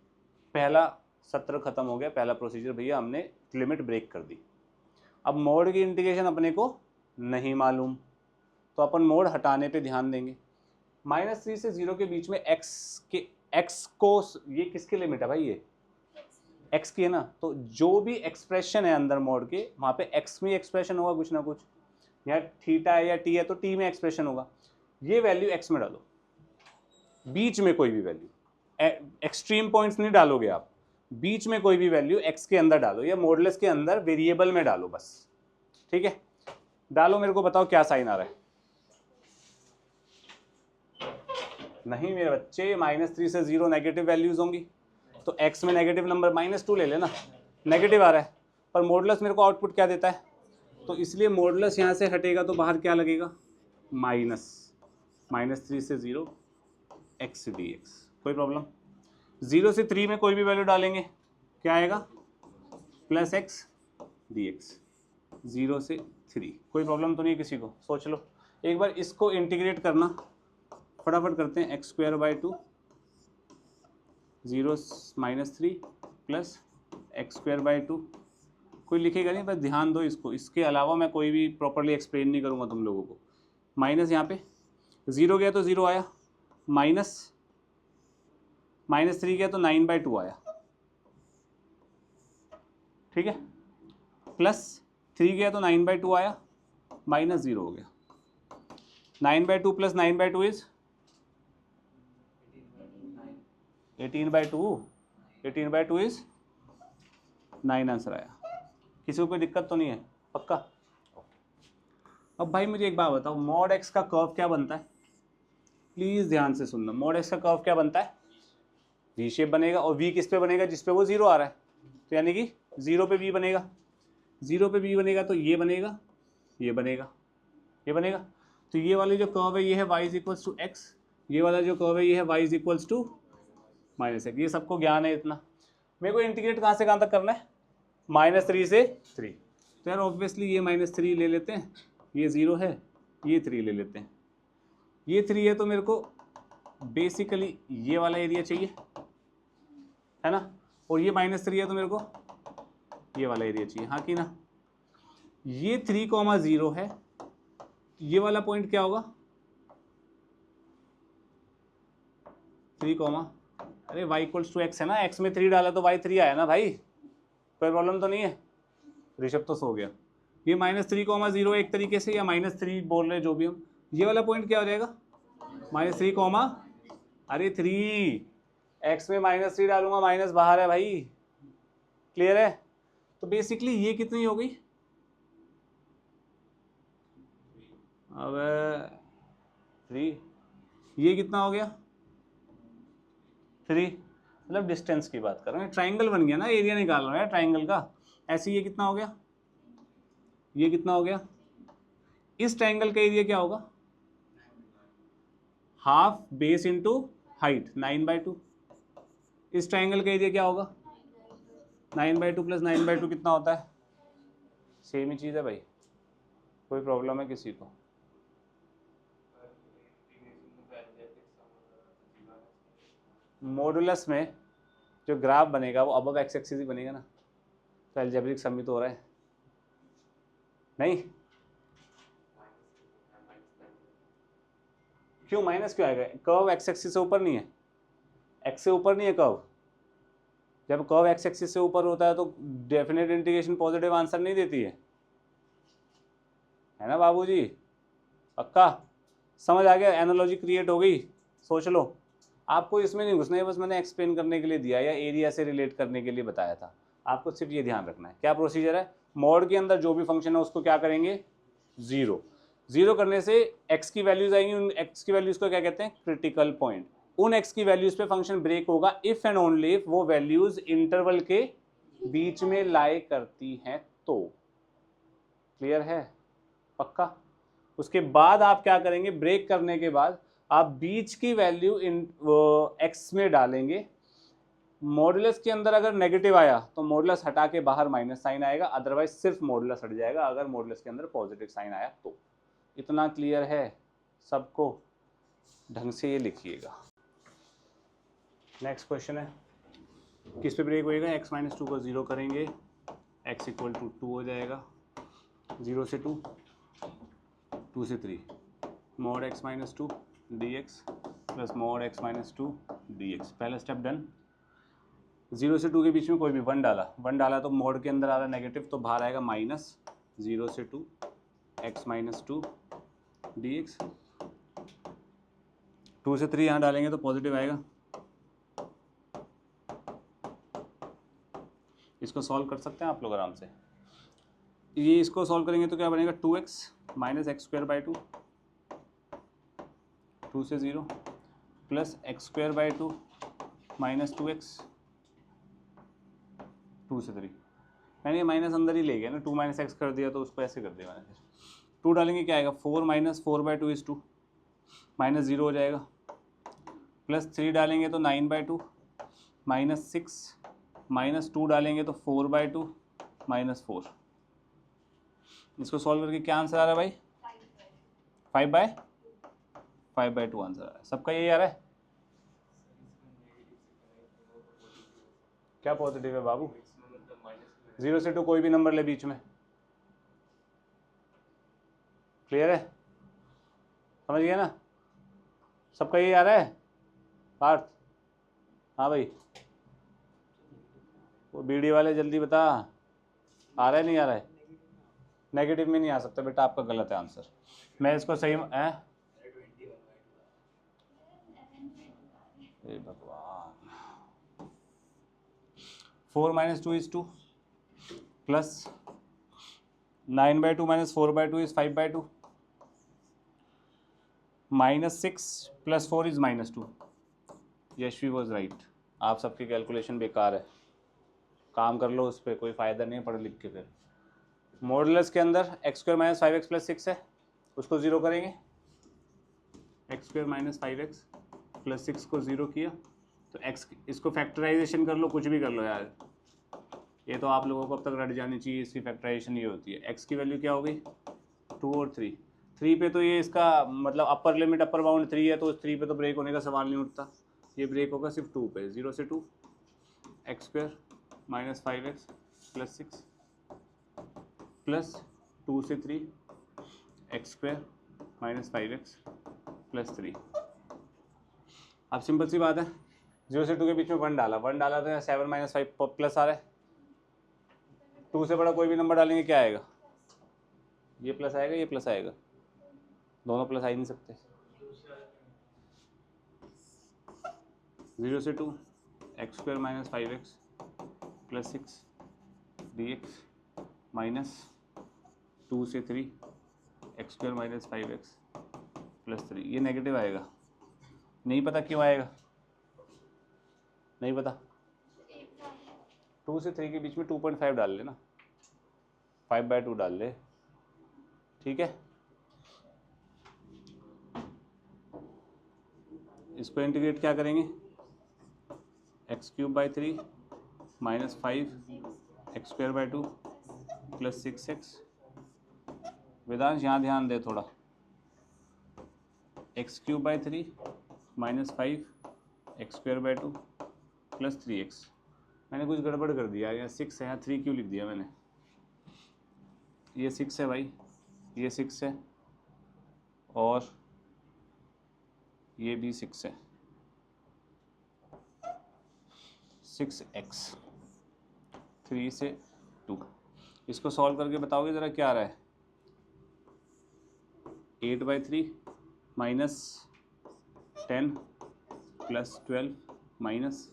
पहला सत्र खत्म हो गया, पहला प्रोसीजर भैया, हमने लिमिट ब्रेक कर दी। अब मोड की इंटीग्रेशन अपने को नहीं मालूम, तो अपन मोड हटाने पे ध्यान देंगे। -3 से 0 के बीच में x को, ये किसकी लिमिट है भाई? ये x की है ना, तो जो भी एक्सप्रेशन है अंदर मोड के, वहाँ पे x में एक्सप्रेशन होगा कुछ ना कुछ। यहाँ थीटा है या t है तो t में एक्सप्रेशन होगा। ये वैल्यू x में डालो, बीच में कोई भी वैल्यू, एक्सट्रीम पॉइंट्स नहीं डालोगे आप, बीच में कोई भी वैल्यू x के अंदर डालो, या मॉडुलस के अंदर वेरिएबल में डालो बस। ठीक है, डालो, मेरे को बताओ क्या साइन आ रहा है। नहीं मेरे बच्चे, -3 से 0 नेगेटिव वैल्यूज होंगी, तो x में नेगेटिव नंबर -2 ले लेना, नेगेटिव आ रहा है, पर मॉडुलस मेरे को आउटपुट क्या देता है, तो इसलिए मॉडुलस यहाँ से हटेगा तो बाहर क्या लगेगा? -3 से 0 x dx। कोई प्रॉब्लम? 0 से 3 में कोई भी वैल्यू डालेंगे, क्या आएगा? +x dx। 0 से 3, कोई प्रॉब्लम तो नहीं किसी को? सोच लो एक बार, इसको इंटीग्रेट करना फटाफट करते हैं। x²/2 0 -3 प्लस x²/2, कोई लिखेगा नहीं, बस ध्यान दो इसको। इसके अलावा मैं कोई भी प्रॉपरली एक्सप्लेन नहीं करूँगा तुम लोगों को। माइनस यहाँ पे 0 गया तो 0 आया, -3 गया तो 9/2 आया, ठीक है, +3 गया तो 9/2 आया, -0 हो गया। 9/2 + 9/2 इज 18/2, 18/2 इज 9 आंसर आया। किसी को कोई दिक्कत तो नहीं है? पक्का? अब भाई मुझे एक बात बताओ, मॉड एक्स का कर्व क्या बनता है? प्लीज ध्यान से सुनना, मॉड एक्स का कर्व क्या बनता है? वी शेप बनेगा, और वी किस पे बनेगा? जिस पे वो 0 आ रहा है, तो यानी कि 0 पे वी बनेगा। 0 पे वी बनेगा तो ये बनेगा, ये बनेगा, ये बनेगा। तो ये वाली जो कर्व है ये है y is equals to x, ये वाला जो कर्व है ये है y is equals to minus x. ये सबको ज्ञान है इतना। मेरे को इंटीग्रेट कहाँ से कहाँ तक करना है, -3 से 3। तो यार ऑब्वियसली ये -3 ले लेते हैं, ये 0 है, ये 3 ले लेते हैं। ये 3 है तो मेरे को बेसिकली ये वाला एरिया चाहिए, है ना, और ये -3 है तो मेरे को ये वाला एरिया चाहिए, हाँ कि ना। ये 3,0 है, ये वाला पॉइंट क्या होगा 3, अरे y इक्वल्स टू एक्स है ना, x में 3 डाला तो y 3 आया ना भाई, कोई प्रॉब्लम तो नहीं है। ऋषभ तो सो गया। ये -3,0 एक तरीके से, या -3 बोल रहे जो भी हम, ये वाला पॉइंट क्या हो जाएगा -3, अरे 3, x में -3 डालूंगा, माइनस बाहर है भाई, क्लियर है। तो बेसिकली ये कितनी हो गई, अब 3, ये कितना हो गया 3, मतलब डिस्टेंस की बात कर रहे हैं, ट्राइंगल बन गया ना, एरिया निकाल रहे हैं ट्राइंगल का। ऐसे ये कितना हो गया, ये कितना हो गया, इस ट्राइंगल का एरिया क्या होगा, हाफ बेस इंटू हाइट 9/2। इस ट्राइंगल का एरिया क्या होगा 9/2 प्लस 9/2 कितना होता है, सेम ही चीज़ है भाई, कोई प्रॉब्लम है किसी को। मॉडुलस में जो ग्राफ बनेगा वो अबव एक्स एक्सिस ही बनेगा ना, तो अलजेब्रिक सम तो हो रहा है नहीं, क्यों माइनस क्यों आएगा, कर्व एक्स एक्सिस से ऊपर नहीं है, एक्स से ऊपर नहीं है कर्व। जब कर्व एक्स एक्सिस से ऊपर होता है तो डेफिनेट इंटीग्रेशन पॉजिटिव आंसर नहीं देती है ना बाबूजी, पक्का समझ आ गया, एनालॉजी क्रिएट हो गई, सोच लो। आपको इसमें नहीं घुसना है, बस मैंने एक्सप्लेन करने के लिए दिया या एरिया से रिलेट करने के लिए बताया था, आपको सिर्फ ये ध्यान रखना है। क्या प्रोसीजर है, मॉड के अंदर जो भी फंक्शन है उसको क्या करेंगे 0 करने से x की वैल्यूज आएंगी, उन x की वैल्यूज को क्या कहते हैं क्रिटिकल पॉइंट। उन x की वैल्यूज पे फंक्शन ब्रेक होगा इफ एंड ओनली इफ वो वैल्यूज इंटरवल के बीच में लाई करती हैं तो, क्लियर है पक्का। उसके बाद आप क्या करेंगे, ब्रेक करने के बाद आप बीच की वैल्यू इन x में डालेंगे। मॉडुलस के अंदर अगर नेगेटिव आया तो मॉडुलस हटा के बाहर माइनस साइन आएगा, अदरवाइज सिर्फ मॉडुलस हट जाएगा अगर मॉडुलस के अंदर पॉजिटिव साइन आया तो। इतना क्लियर है सबको, ढंग से ये लिखिएगा। नेक्स्ट क्वेश्चन है, किस पे ब्रेक होएगा, x-2 को 0 करेंगे, x इक्वल टू 2 हो जाएगा, 0 से 2, 2 से 3, mod x-2 dx plus mod x-2 dx। पहला स्टेप डन। 0 से 2 के बीच में कोई भी 1 डाला तो मोड के अंदर आ रहा है नेगेटिव, तो बाहर आएगा -0 से 2 x-2 dx। 2 से 3 यहाँ डालेंगे तो पॉजिटिव आएगा। इसको सॉल्व कर सकते हैं आप लोग आराम से। ये इसको सॉल्व करेंगे तो क्या बनेगा 2x - x² 2 से 0 प्लस x² - 2x 2 से 3। मैंने ये माइनस अंदर ही ले गया ना, 2 - x कर दिया तो उसको ऐसे कर दिया मैंने। फिर 2 डालेंगे क्या आएगा 4 - 4/2 इज 2, -0 हो जाएगा, प्लस 3 डालेंगे तो 9/2 -6 -2 डालेंगे तो 4/2 -4। इसको सॉल्व करके क्या आंसर आ रहा है भाई 5/2 आंसर आ रहा है। सबका यही आ रहा है, क्या पॉजिटिव है बाबू, 0 से 2 कोई भी नंबर ले बीच में, क्लियर है, समझ गया ना, सबका यही आ रहा है पार्थ। हाँ भाई वो बीडी वाले जल्दी बता, आ रहा है नहीं आ रहा है, नेगेटिव में नहीं आ सकता बेटा, आपका गलत है आंसर। मैं इसको सही है, भगवान 4 - 2 is 2 plus 9/2 - 4/2 is 5/2 -6 + 4 is -2। Yashvi was right. आप सबकी कैलकुलेशन बेकार है, काम कर लो उस पर, कोई फ़ायदा नहीं है पढ़ लिख के। फिर मॉडुलस के अंदर x² - 5x + 6 है, उसको 0 करेंगे x square minus 5x plus 6 को 0 किया तो x, इसको फैक्टराइजेशन कर लो, कुछ भी कर लो यार, ये तो आप लोगों को अब तक रट जानी चाहिए। इसकी फैक्टराइजेशन ये होती है, x की वैल्यू क्या हो गई 2 और 3, 3 पे तो ये इसका मतलब अपर लिमिट अपर बाउंड 3 है, तो 3 पे तो ब्रेक होने का सवाल नहीं उठता, ये ब्रेक होगा सिर्फ 2 पे, 0 से 2 x square minus 5x plus 6 plus 2 से 3 x square minus 5x plus 3। अब सिंपल सी बात है, 0 से 2 के बीच में 1 डाला, 1 डाला तो 7 माइनस 5 प्लस आ रहा है, 2 से बड़ा कोई भी नंबर डालेंगे क्या आएगा, ये प्लस आएगा, ये प्लस आएगा, दोनों प्लस आ ही नहीं सकते। 0 से 2 x square minus 5x plus 6 dx minus 2 से 3 x square minus 5x plus 3, ये नेगेटिव आएगा, नहीं पता क्यों आएगा, नहीं पता, 2 से 3 के बीच में 2.5 डाल लेना, 5/2 डाल ले, ठीक है। इसको इंटीग्रेट क्या करेंगे, x³/3 minus 5 x²/2 plus 6x। Vedansh यहाँ ध्यान दे थोड़ा, x³/3 minus 5 x²/2 plus 3x। मैंने कुछ गड़बड़ कर दिया, यहाँ 6 है, यहाँ 3 क्यों लिख दिया मैंने, ये 6 है भाई, ये 6 है और ये भी 6 है, 6x 3 से 2। इसको सॉल्व करके बताओगे ज़रा क्या आ रहा है, 8/3 माइनस 10 प्लस 12 माइनस,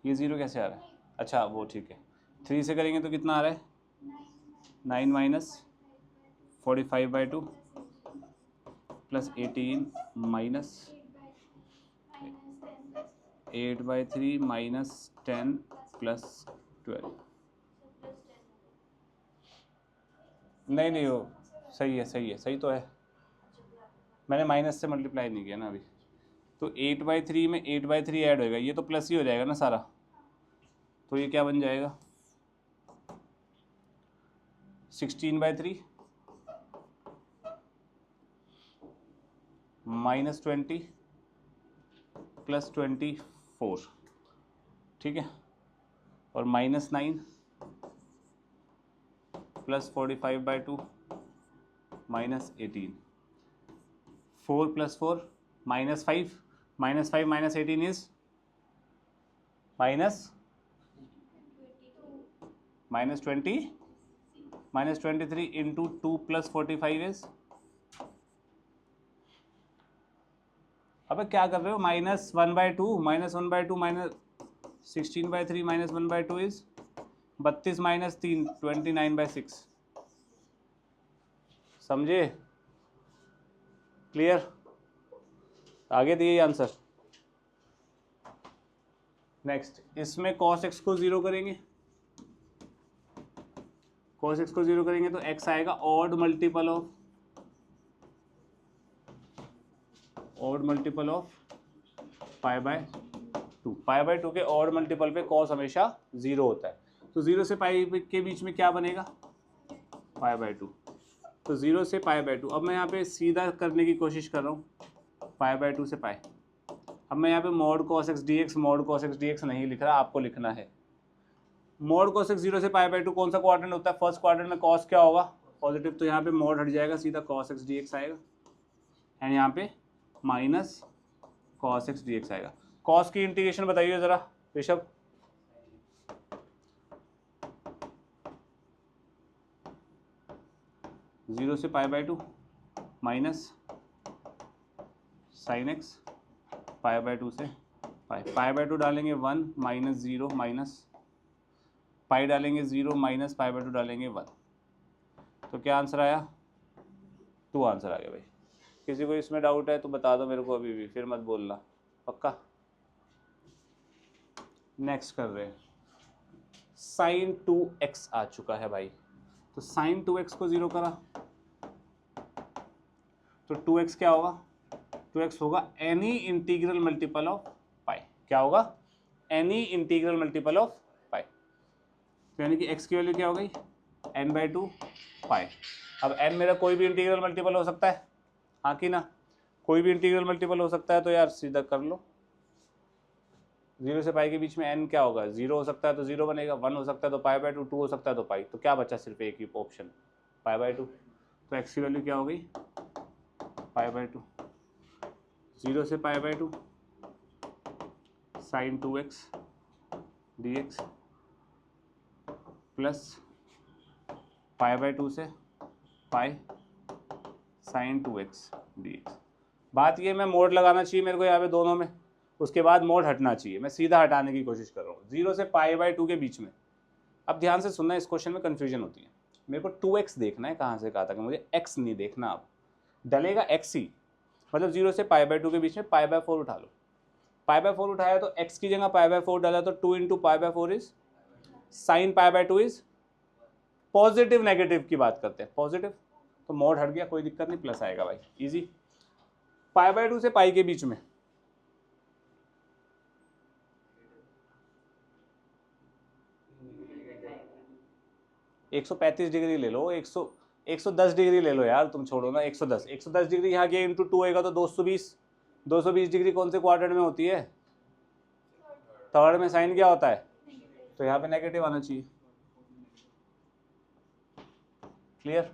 ये 0 कैसे आ रहा है, अच्छा वो ठीक है, 3 से करेंगे तो कितना आ रहा है 9 minus 45/2 plus 18 minus 8/3 minus 10 plus 12, नहीं वो सही है, सही तो है, मैंने माइनस से मल्टीप्लाई नहीं किया ना अभी, तो 8/3 में 8/3 ऐड होएगा, ये तो प्लस ही हो जाएगा ना सारा, तो ये क्या बन जाएगा 16/3 माइनस 20 प्लस 24, ठीक है, और minus 9 plus 45/2 minus 18, 4 plus 4 minus 5 minus 5 minus 18 is minus 20 minus 23 into 2 plus 45 is, अबे क्या कर रहे हो, minus 1/2 minus 1/2 minus 16/3 minus 1/2 is 32 minus 3 29/6, समझे, क्लियर, आगे दिए आंसर। नेक्स्ट, इसमें cos x को 0 करेंगे, cos x को 0 करेंगे तो x आएगा ऑड मल्टीपल ऑफ π/2, π/2 के ऑड मल्टीपल पे cos हमेशा 0 होता है, तो 0 से पाई के बीच में क्या बनेगा π/2, तो 0 से π/2। अब मैं यहाँ पे सीधा करने की कोशिश कर रहा हूँ, π/2 से पाई, अब मैं यहाँ पे मॉड cos x dx नहीं लिख रहा, आपको लिखना है मॉड cos x 0 से π/2 कौन सा क्वाड्रेंट होता है, फर्स्ट क्वाड्रेंट में cos क्या होगा पॉजिटिव, तो यहाँ पे मॉड हट जाएगा, सीधा cos x dx आएगा, एंड यहाँ पे माइनस cos x dx आएगा। cos की इंटीग्रेशन बताइए जरा ऋषभ, जीरो से π/2 माइनस साइन x π/2 से π/2 डालेंगे 1 माइनस 0 माइनस पाई डालेंगे 0 माइनस π/2 डालेंगे 1, तो क्या आंसर आया 2 आंसर आ गया भाई। किसी को इसमें डाउट है तो बता दो मेरे को अभी भी, फिर मत बोलना, पक्का। नेक्स्ट कर रहे हैं, साइन 2x आ चुका है भाई, तो साइन 2x को 0 करा तो 2x क्या होगा तो x होगा एनी इंटीग्रल मल्टीपल ऑफ पाई। क्या होगा? एनी इंटीग्रल मल्टीपल ऑफ पाई। तो यानी कि x की वैल्यू क्या हो गई? n/2 पाई। अब n मेरा कोई भी इंटीग्रल मल्टीपल हो सकता है, हाँ कि ना? कोई भी इंटीग्रल मल्टीपल हो सकता है, तो यार सीधा कर लो। 0 से पाई के बीच में n क्या होगा? 0 हो सकता है तो 0 बनेगा, 1 हो सकता है तो π/2, 2 हो सकता है तो पाई। तो क्या बचा? सिर्फ एक ही ऑप्शन, π/2। तो x की वैल्यू क्या हो गई? π/2। 0 से π/2 sin 2x dx प्लस π/2 से पाई sin 2x dx। बात ये, मैं मोड लगाना चाहिए मेरे को यहाँ पे दोनों में, उसके बाद मोड हटना चाहिए। मैं सीधा हटाने की कोशिश कर रहा हूँ 0 से π/2 के बीच में। अब ध्यान से सुनना, इस क्वेश्चन में कन्फ्यूजन होती है। मेरे को 2x देखना है, कहाँ से कहा था कि मुझे x नहीं देखना। अब डलेगा x ही, मतलब 0 से π/2 के बीच में π/4 उठा लो। π/4 उठाया तो x की जगह π/4 डाला तो 2 × π/4 is sine π/2 is positive. Negative की बात करते हैं, पॉजिटिव, तो मोड हट गया, कोई दिक्कत नहीं, प्लस आएगा भाई, इजी। π/2 से पाई के बीच में 135 डिग्री ले लो, 110 डिग्री ले लो यार, तुम छोड़ो ना। 110 डिग्री यहाँ गया इंटू 2 होगा तो 220 डिग्री कौन से क्वाड्रेंट में होती है? थर्ड में। साइन क्या होता है? तो यहाँ पे नेगेटिव आना चाहिए। क्लियर?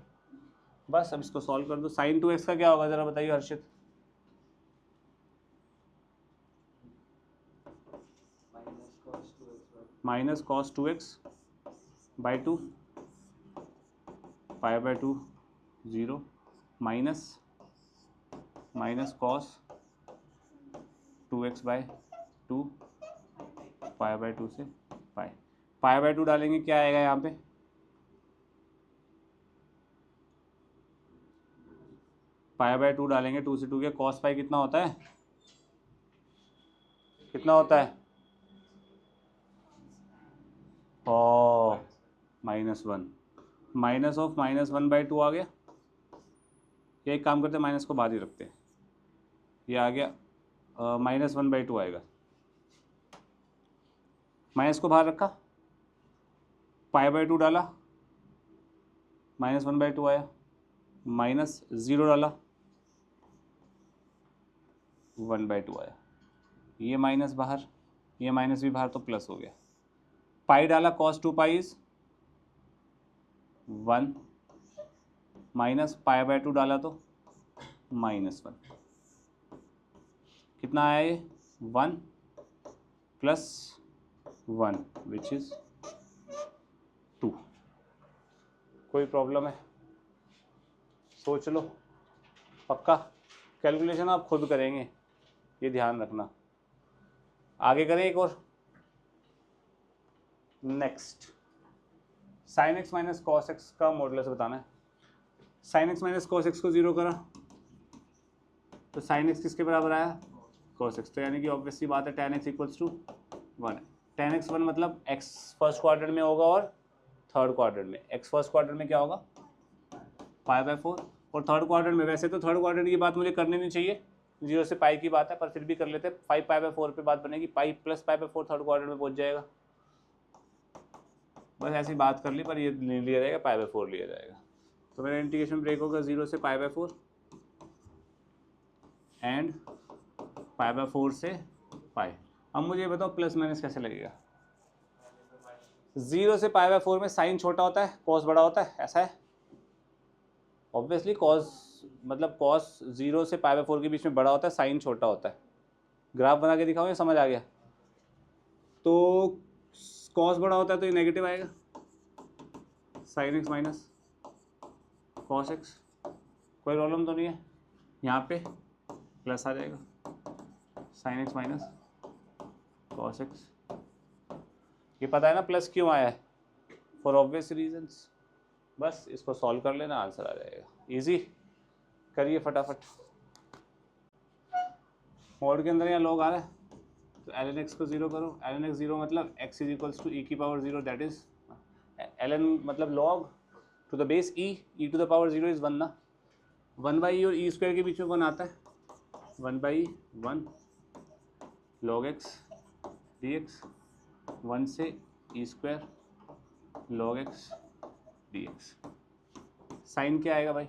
बस अब इसको सॉल्व कर दो। sin 2x का क्या होगा जरा बताइए Harshit? Minus cos 2x by 2 π/2 0 minus cos 2x by 2 π/2 से पाई। π/2 डालेंगे क्या आएगा यहाँ पे? π/2 डालेंगे 2 से 2 के cos पाई कितना होता है? कितना होता है? ओ -1। माइनस ऑफ -1/2 आ गया। ये एक काम करते हैं, माइनस को बाहर ही रखते हैं। ये आ गया -1/2 आएगा। माइनस को बाहर रखा, π/2 डाला, -1/2 आया, -0 डाला, 1/2 आया। ये माइनस बाहर, ये माइनस भी बाहर, तो प्लस हो गया। पाई डाला, cos 2 पाई इज 1 माइनस π/2 डाला तो -1। कितना आया ये? 1 प्लस 1 विच इज 2। कोई प्रॉब्लम है? सोच लो। पक्का? कैलकुलेशन आप खुद करेंगे, ये ध्यान रखना। आगे करें एक और। Next, sin x minus cos x का मॉडुलस बताना है। sin x minus cos x को 0 करा तो sin x किसके बराबर आया? cos x। तो यानी कि ऑब्वियसली बात है tan x इक्वल्स टू 1 है। tan x 1 मतलब x फर्स्ट क्वाड्रेंट में होगा और थर्ड क्वाड्रेंट में। x फर्स्ट क्वाड्रेंट में क्या होगा? π/4। और थर्ड क्वाड्रेंट में, वैसे तो थर्ड क्वाड्रेंट की बात मुझे करनी नहीं चाहिए, 0 से पाई की बात है, पर फिर भी कर लेते हैं। 5 π/4 पे बात बनेगी, पाई प्लस π/4 थर्ड क्वाड्रेंट में पहुंच जाएगा। बस ऐसी बात कर ली, पर ये नहीं लिया जाएगा, π/4 लिया जाएगा। तो मेरा इंटीग्रेशन ब्रेक होगा 0 से π/4 एंड π/4 से पाई। अब मुझे बताओ प्लस माइनस कैसे लगेगा? 0 से π/4 में साइन छोटा होता है, कॉस बड़ा होता है, ऐसा है। ऑब्वियसली कॉस मतलब कॉस 0 से π/4 के बीच में बड़ा होता है, साइन छोटा होता है। ग्राफ बना के दिखाओ, ये समझ आ गया? तो कॉस बड़ा होता है तो ये नेगेटिव आएगा, sine x minus cos x. कोई प्रॉब्लम तो नहीं है? यहाँ पे प्लस आ जाएगा, sine x minus cos x. ये पता है ना प्लस क्यों आया है? For obvious reasons. बस इसको सॉल्व कर लेना, आंसर आ जाएगा। इजी, करिए फटाफट। मोड के अंदर यहाँ लॉग आ रहा है तो ln x को 0 करो। ln x 0 मतलब x is equals to e⁻0, that is ln मतलब log to the base e to the power 0 is 1 ना। 1/e और e² के बीच में 1 आता है, 1 बाई 1 log x dx, 1 से e square log x dx। Sine क्या आएगा भाई?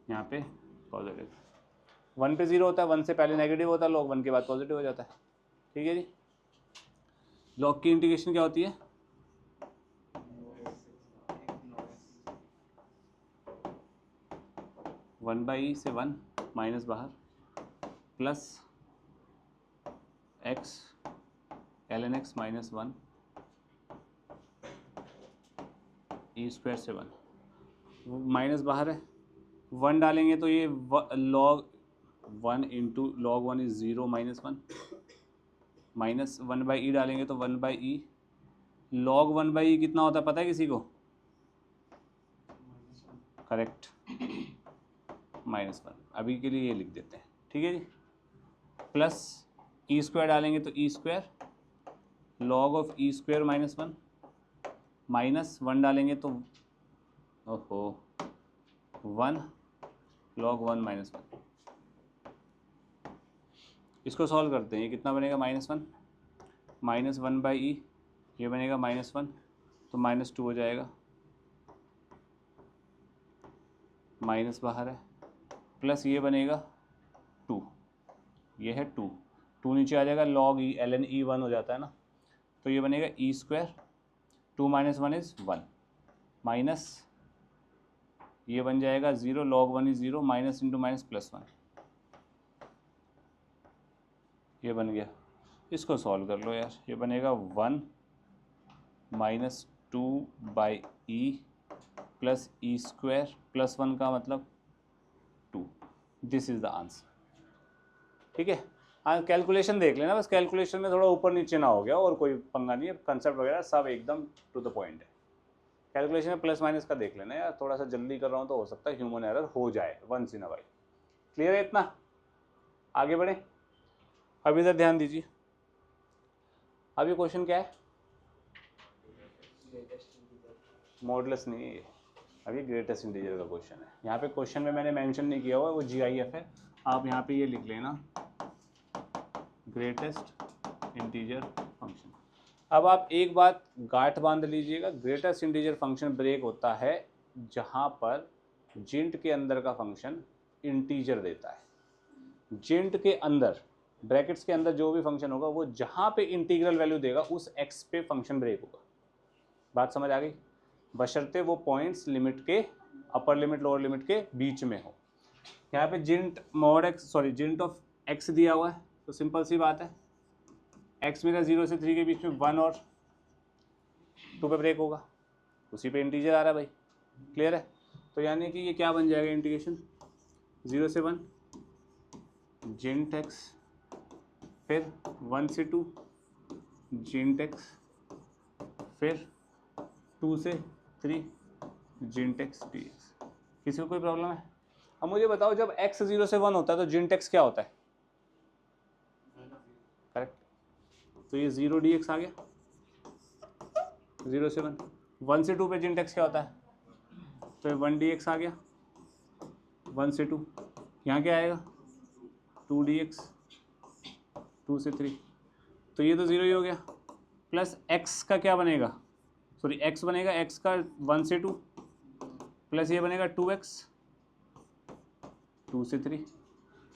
यहाँ पे पॉजिटिव, 1 पे 0 होता है, 1 से पहले नेगेटिव होता है, log 1 के बाद पॉजिटिव हो जाता है। ठीक है जी। log की इंटीग्रेशन क्या होती है? वन बाई से 1 माइनस बाहर plus x ln x minus 1 E square से 1, माइनस बाहर है, 1 डालेंगे तो ये log 1 into log 1 is 0 minus 1, minus 1 by e डालेंगे तो 1 by e, log 1 by e कितना होता है पता है किसी को? करेक्ट, -1। अभी के लिए ये लिख देते हैं। ठीक है जी। प्लस ई स्क्वायर डालेंगे तो e square log of e square minus 1, minus 1 डालेंगे तो ओहो 1 log 1 माइनस 1। इसको सॉल्व करते हैं। ये कितना बनेगा? -1 माइनस 1 बाई ई, ये बनेगा -1 तो -2 हो जाएगा, माइनस बाहर है, प्लस ये बनेगा 2, ये है 2 नीचे आ जाएगा, log ई ln ई 1 हो जाता है ना, तो ये बनेगा E square, 2 minus 1 is 1, minus ये बन जाएगा 0, log 1 is 0, minus into minus plus 1, ये बन गया। इसको सॉल्व कर लो यार, ये बनेगा 1 minus 2 by E plus E square plus 1 का मतलब 2। This is the answer. ठीक है। हाँ, कैलकुलेशन देख लेना बस, कैलकुलेशन में थोड़ा ऊपर नीचे ना हो गया, और कोई पंगा नहीं है, कंसेप्ट वगैरह सब एकदम टू द पॉइंट है। कैलकुलेशन में प्लस माइनस का देख लेना यार, थोड़ा सा जल्दी कर रहा हूँ तो हो सकता है ह्यूमन एरर हो जाए once in a while. Clear है इतना? आगे बढ़े। अब इधर ध्यान दीजिए। अब ये क्वेश्चन क्या है? मॉडुलस नहीं है ये, अब ये ग्रेटेस्ट इंटीजर का क्वेश्चन है। यहाँ पे क्वेश्चन में मैंने मेंशन नहीं किया हुआ, वो GIF है, आप यहाँ पे ये लिख लेना, ग्रेटेस्ट इंटीजर फंक्शन। अब आप एक बात गांठ बांध लीजिएगा, ग्रेटेस्ट इंटीजर फंक्शन ब्रेक होता है जहाँ पर जिंट के अंदर का फंक्शन इंटीजर देता है। जिंट के अंदर ब्रैकेट्स के अंदर जो भी फंक्शन होगा वो जहाँ पे इंटीग्रल वैल्यू देगा उस x पे फंक्शन ब्रेक होगा। बात समझ आ गई? बशर्ते वो पॉइंट्स लिमिट के अपर लिमिट लोअर लिमिट के बीच में हो। यहाँ पे जिंट ऑफ x दिया हुआ है, तो सिंपल सी बात है, x मेरा 0 से 3 के बीच में 1 और 2 पे ब्रेक होगा, उसी पे इंटीजर आ रहा है भाई। क्लियर है? तो यानी कि ये क्या बन जाएगा इंटीग्रेशन, 0 से 1 जिंट x, फिर 1 से 2 जिंट x, फिर 2 से 3 जिंट x dx। किसी को कोई प्रॉब्लम है? अब मुझे बताओ, जब x 0 से 1 होता है तो जिंट x क्या होता है? करेक्ट, तो ये 0 dx आ गया 0 से 1। 1 से 2 पे जिंट x क्या होता है? तो ये 1 dx आ गया 1 से 2। यहाँ क्या आएगा? 2 dx 2 से 3, तो ये तो 0 ही हो गया। प्लस x का क्या बनेगा? सॉरी, x बनेगा, x का 1 से 2, प्लस ये बनेगा 2x 2 से 3।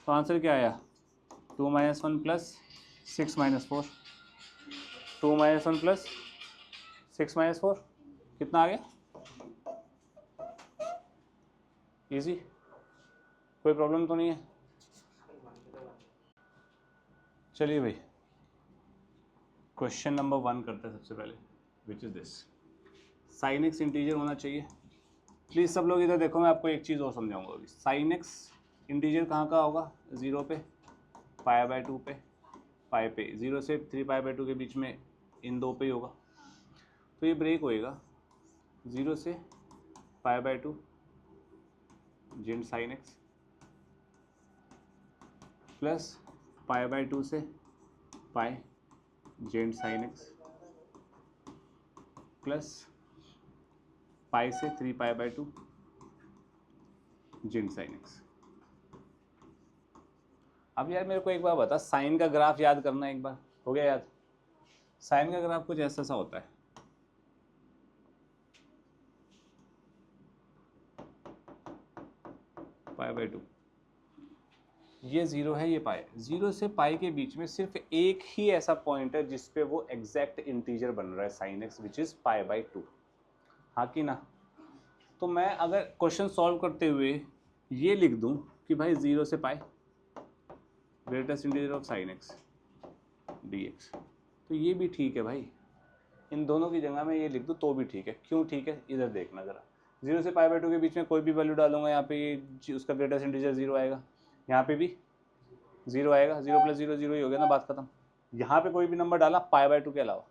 तो आंसर क्या आया? 2 minus 1 plus 6 minus 4, 2 minus 1 plus 6 minus 4, कितना आ गया? इजी, कोई प्रॉब्लम तो नहीं है? चलिए भाई, क्वेश्चन नंबर 1 करते हैं सबसे पहले, which is this. Sine x integer होना चाहिए। प्लीज़ सब लोग इधर देखो, मैं आपको एक चीज़ और समझाऊंगा अभी। साइन एक्स इंटीजर कहाँ का होगा? 0 पे, π/2 पे, पाई पे, 0 से 3π/2 के बीच में इन दो पे ही होगा। तो ये ब्रेक होएगा 0 से π/2 जिंट साइन एक्स, प्लस π/2 से पाई जेंट साइन एक्स, प्लस पाई से 3π/2 जिंट साइन एक्स। अब यार मेरे को एक बार बता, साइन का ग्राफ याद करना एक बार, हो गया याद? साइन का ग्राफ कुछ ऐसा सा होता है, पाई बाई 2, ये जीरो है, ये पाई। जीरो से पाई के बीच में सिर्फ एक ही ऐसा पॉइंट है जिसपे वो एग्जैक्ट इंटीजर बन रहा है sine x, which is pi by 2, हाँ कि ना? तो मैं अगर क्वेश्चन सॉल्व करते हुए ये लिख दूं कि भाई जीरो से pi greatest integer of sine x d x, तो ये भी ठीक है भाई, इन दोनों की जगह में ये लिख दूँ तो भी ठीक है। क्यों ठीक है, इधर देखना ज़रा, जीरो से पाई बाई 2 के बीच में कोई भी वैल्यू डालूंगा यहाँ पे ये उसका ग्रेटेस्ट इंटीजर जीरो आएगा, यहाँ पे भी जीरो आएगा, जीरो प्लस जीरो जीरो ही हो गया ना, बात खत्म। यहाँ पे कोई भी नंबर डाला पाई बाई 2 के अलावा,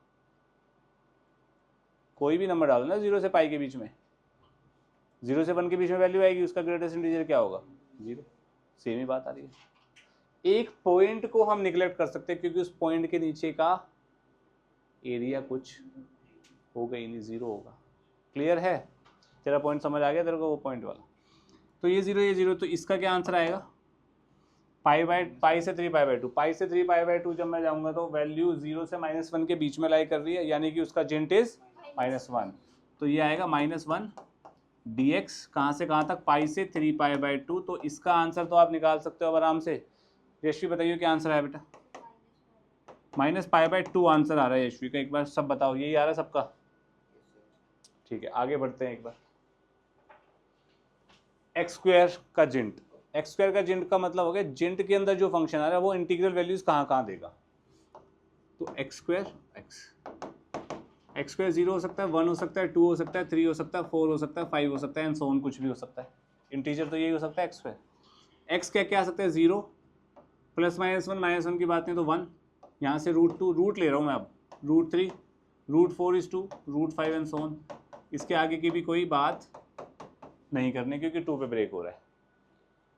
कोई भी नंबर डालो ना जीरो से पाई के बीच में, जीरो से 1 के बीच में वैल्यू आएगी, उसका ग्रेटेस्ट इंटीजर क्या होगा, जीरो। सेम ही बात आ रही है। एक पॉइंट को हम निगलेक्ट कर सकते हैं क्योंकि उस पॉइंट के नीचे का एरिया कुछ होगा ही नहीं, जीरो होगा। क्लियर है? तेरा पॉइंट समझ आ गया तेरे को, वो पॉइंट वाला? तो ये जीरो, तो इसका क्या आंसर आएगा, पाई से 3 पाई बाई 2, पाई से 3 पाई बाई 2 जब मैं जाऊंगा तो वैल्यू 0 से -1 के बीच में लाई कर रही है, यानी कि उसका जेंट इज -1, तो ये आएगा -1 dx, कहाँ से कहाँ तक, पाई से 3 पाई बाई 2। तो इसका आंसर तो आप निकाल सकते हो आराम से। यशवी बताइए क्या आंसर है बेटा? -पाई बाई 2 आंसर आ रहा है यशवी का, एक बार सब बताओ, यही आ रहा है सबका? ठीक है, आगे बढ़ते हैं एक बार। एक्स स्क्वायर का जिंट, एक्स स्क्वायर का जिंट का मतलब हो गया जिंट के अंदर जो फंक्शन आ रहा है वो इंटीग्रल वैल्यूज कहाँ कहाँ देगा। तो एक्स स्क्वायर एक्स स्क्वायर 0 हो सकता है, 1 हो सकता है, 2 हो सकता है, 3 हो सकता है, 4 हो सकता है, 5 हो सकता है, एंड सो ऑन, कुछ भी हो सकता है। इंटीजर तो यही हो सकता है एक्स स्क्वायर। एक्स क्या क्या आ सकता है, 0 प्लस -1 की बात नहीं तो 1, यहाँ से √2 रूट ले रहा हूँ मैं अब, √3 √4 is 2 √5 एंड सो ऑन। इसके आगे की भी कोई बात नहीं करनी क्योंकि 2 पे ब्रेक हो रहा है।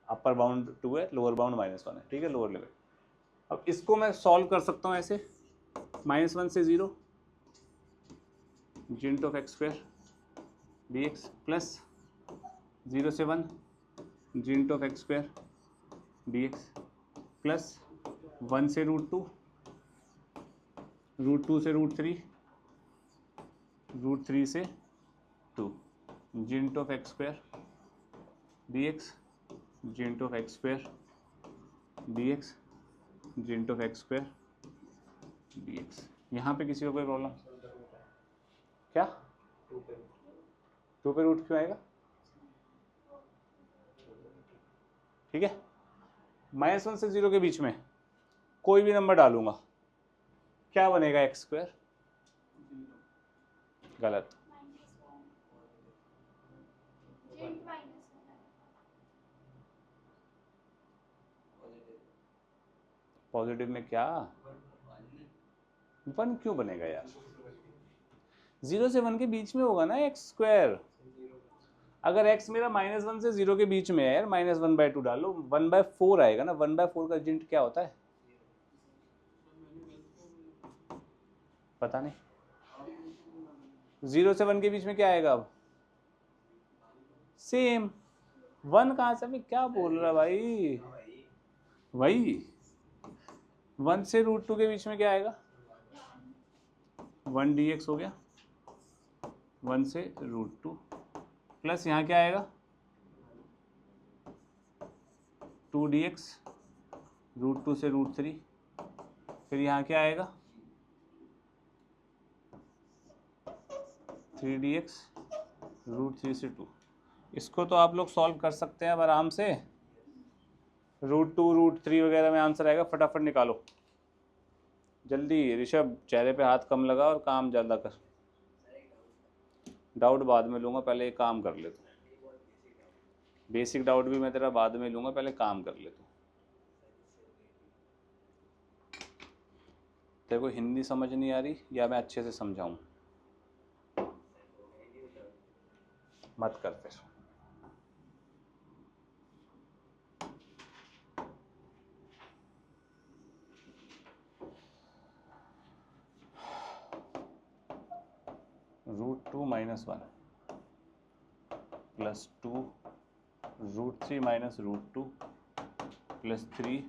अपर बाउंड 2 है, लोअर बाउंड -1 है, ठीक है, लोअर लिमिट। अब इसको मैं सॉल्व कर सकता हूँ ऐसे, -1 से 0 जिंट of x square dx plus 0 से 1 जिंट of x square dx plus 1 से √2 √2 से √3 √3 से 2 जिंट ऑफ एक्स स्क्वायर dx जिंट ऑफ एक्स स्क्वायर dx जिंट ऑफ एक्स स्क्वायर dx। यहाँ पे किसी को कोई प्रॉब्लम? क्या 2 पे रूट क्यों आएगा? ठीक है, -1 से 0 के बीच में कोई भी नंबर डालूंगा, क्या बनेगा एक्स स्क्वायर? गलत। पॉजिटिव में क्या 1 क्यों बनेगा यार? 0 से 1 के बीच में होगा ना एक्स स्क्वायर। अगर x मेरा -1 से 0 के बीच में है यार, -1/2 डालो, 1/4 आएगा ना। 1/4 का जिंट क्या होता है पता नहीं। 0 से 1 के बीच में क्या आएगा अब? सेम। 1 कहाँ से, अभी क्या बोल रहा भाई? वही 1 से √2 के बीच में क्या आएगा? 1 dx हो गया 1 से √2 प्लस यहाँ क्या आएगा 2 dx √2 से √3, फिर यहाँ क्या आएगा 3 dx √3 से 2। इसको तो आप लोग सॉल्व कर सकते हैं अब आराम से, √2 √3 वगैरह में आंसर आएगा, फटाफट निकालो जल्दी। ऋषभ चेहरे पे हाथ कम लगा और काम ज़्यादा कर। डाउट बाद में लूँगा, पहले एक काम कर ले तू। बेसिक डाउट भी मैं तेरा बाद में लूँगा, पहले काम कर ले तू। तेरे को हिंदी समझ नहीं आ रही या मैं अच्छे से समझाऊँ? मत कर फिर। √2 - 1 +2 √3 माइनस √2 प्लस 3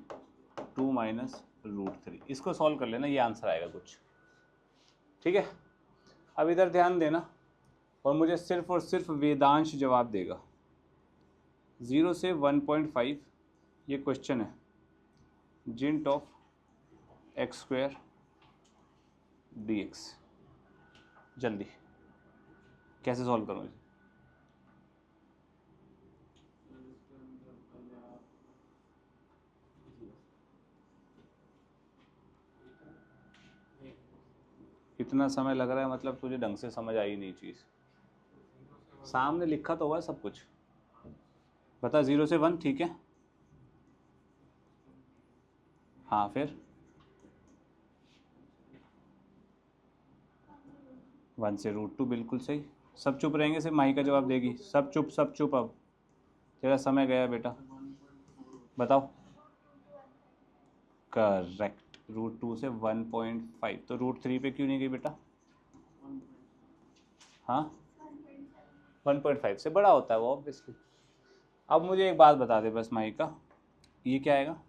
2 माइनस √3। इसको सॉल्व कर लेना, ये आंसर आएगा कुछ। ठीक है, अब इधर ध्यान देना और मुझे सिर्फ और सिर्फ वेदांश जवाब देगा। 0 से 1.5 ये क्वेश्चन है, जिंट ऑफ x² dx। जल्दी कैसे सॉल्व करूँ इसे? इतना समय लग रहा है, मतलब तुझे ढंग से समझ आई नहीं चीज़। सामने लिखा तो हुआ है सब कुछ। बता 0 से 1, ठीक है। हाँ फिर 1 से √2, बिल्कुल सही। सब चुप रहेंगे, सिर्फ माही का जवाब देगी। सब चुप, सब चुप। अब तेरा समय गया बेटा, बताओ। करेक्ट, √2 से 1.5। तो √3 पे क्यों नहीं गई बेटा? हाँ 1.5 से बड़ा होता है वो ऑब्वियसली। अब मुझे एक बात बता दे बस माही का, ये क्या आएगा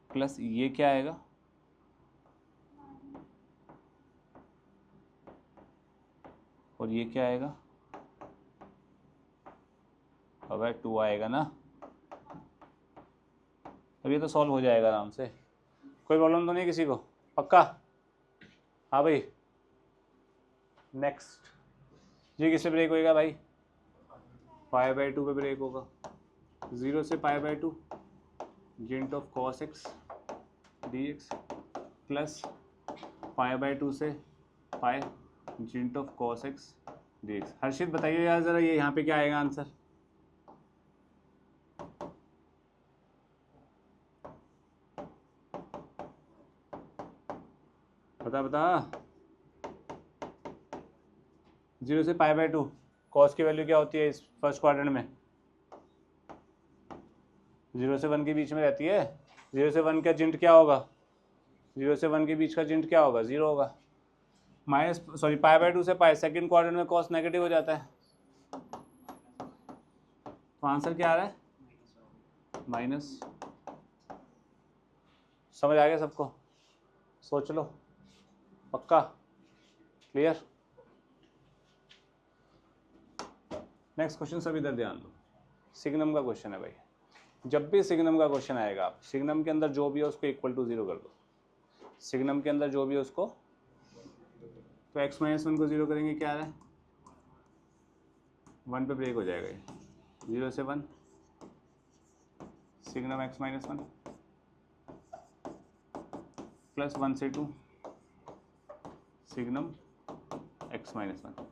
प्लस ये क्या आएगा? और ये क्या आएगा? अब 2 आएगा ना। अब ये तो सॉल्व हो जाएगा आराम से, कोई प्रॉब्लम तो नहीं किसी को? पक्का? हाँ भाई। नेक्स्ट, ये किससे ब्रेक होएगा भाई? π/2 पे ब्रेक होगा। 0 से π/2 जिंट of cos x dx plus π/2 से पाई जिंट of cos x dx। Harshit बताइए यार ज़रा, ये यहाँ पे क्या आएगा आंसर? बता बता। 0 से π/2 कॉस की वैल्यू क्या होती है इस फर्स्ट क्वाड्रेंट में? 0 से 1 के बीच में रहती है। 0 से 1 का जिंट क्या होगा? 0 से 1 के बीच का जिंट क्या होगा? 0 होगा। π/2 से पाई, सेकंड क्वाड्रेंट में कॉस नेगेटिव हो जाता है, तो आंसर क्या आ रहा है? माइनस। समझ आ गया सबको? सोच लो, पक्का? क्लियर? नेक्स्ट क्वेश्चन सब इधर ध्यान दो। सिग्नम का क्वेश्चन है भाई। जब भी सिग्नम का क्वेश्चन आएगा, आप सिग्नम के अंदर जो भी है उसको इक्वल टू 0 कर दो। सिग्नम के अंदर जो भी है उसको, तो x-1 को 0 करेंगे, क्या आ रहा है? 1 पे ब्रेक हो जाएगा ये। 0 से 1 सिग्नम x-1 प्लस 1 से 2 सिग्नम x-1।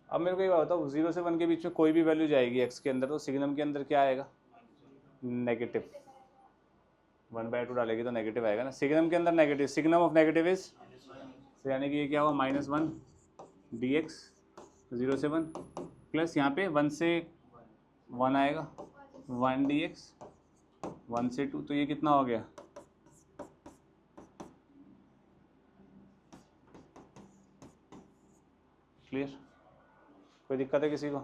अब मेरे को ये बताओ, 0 से 1 के बीच में कोई भी वैल्यू जाएगी x के अंदर, तो सिग्नम के अंदर क्या आएगा? नेगेटिव। 1/2 डालेगी तो नेगेटिव आएगा ना। सिग्नम के अंदर negative, signum of negative is, यानी कि ये क्या हुआ? -1 dx 0 से 1 प्लस यहाँ पे 1 से 1 आएगा 1 dx 1 से 2, तो ये कितना हो गया? क्लियर? कोई दिक्कत है किसी को?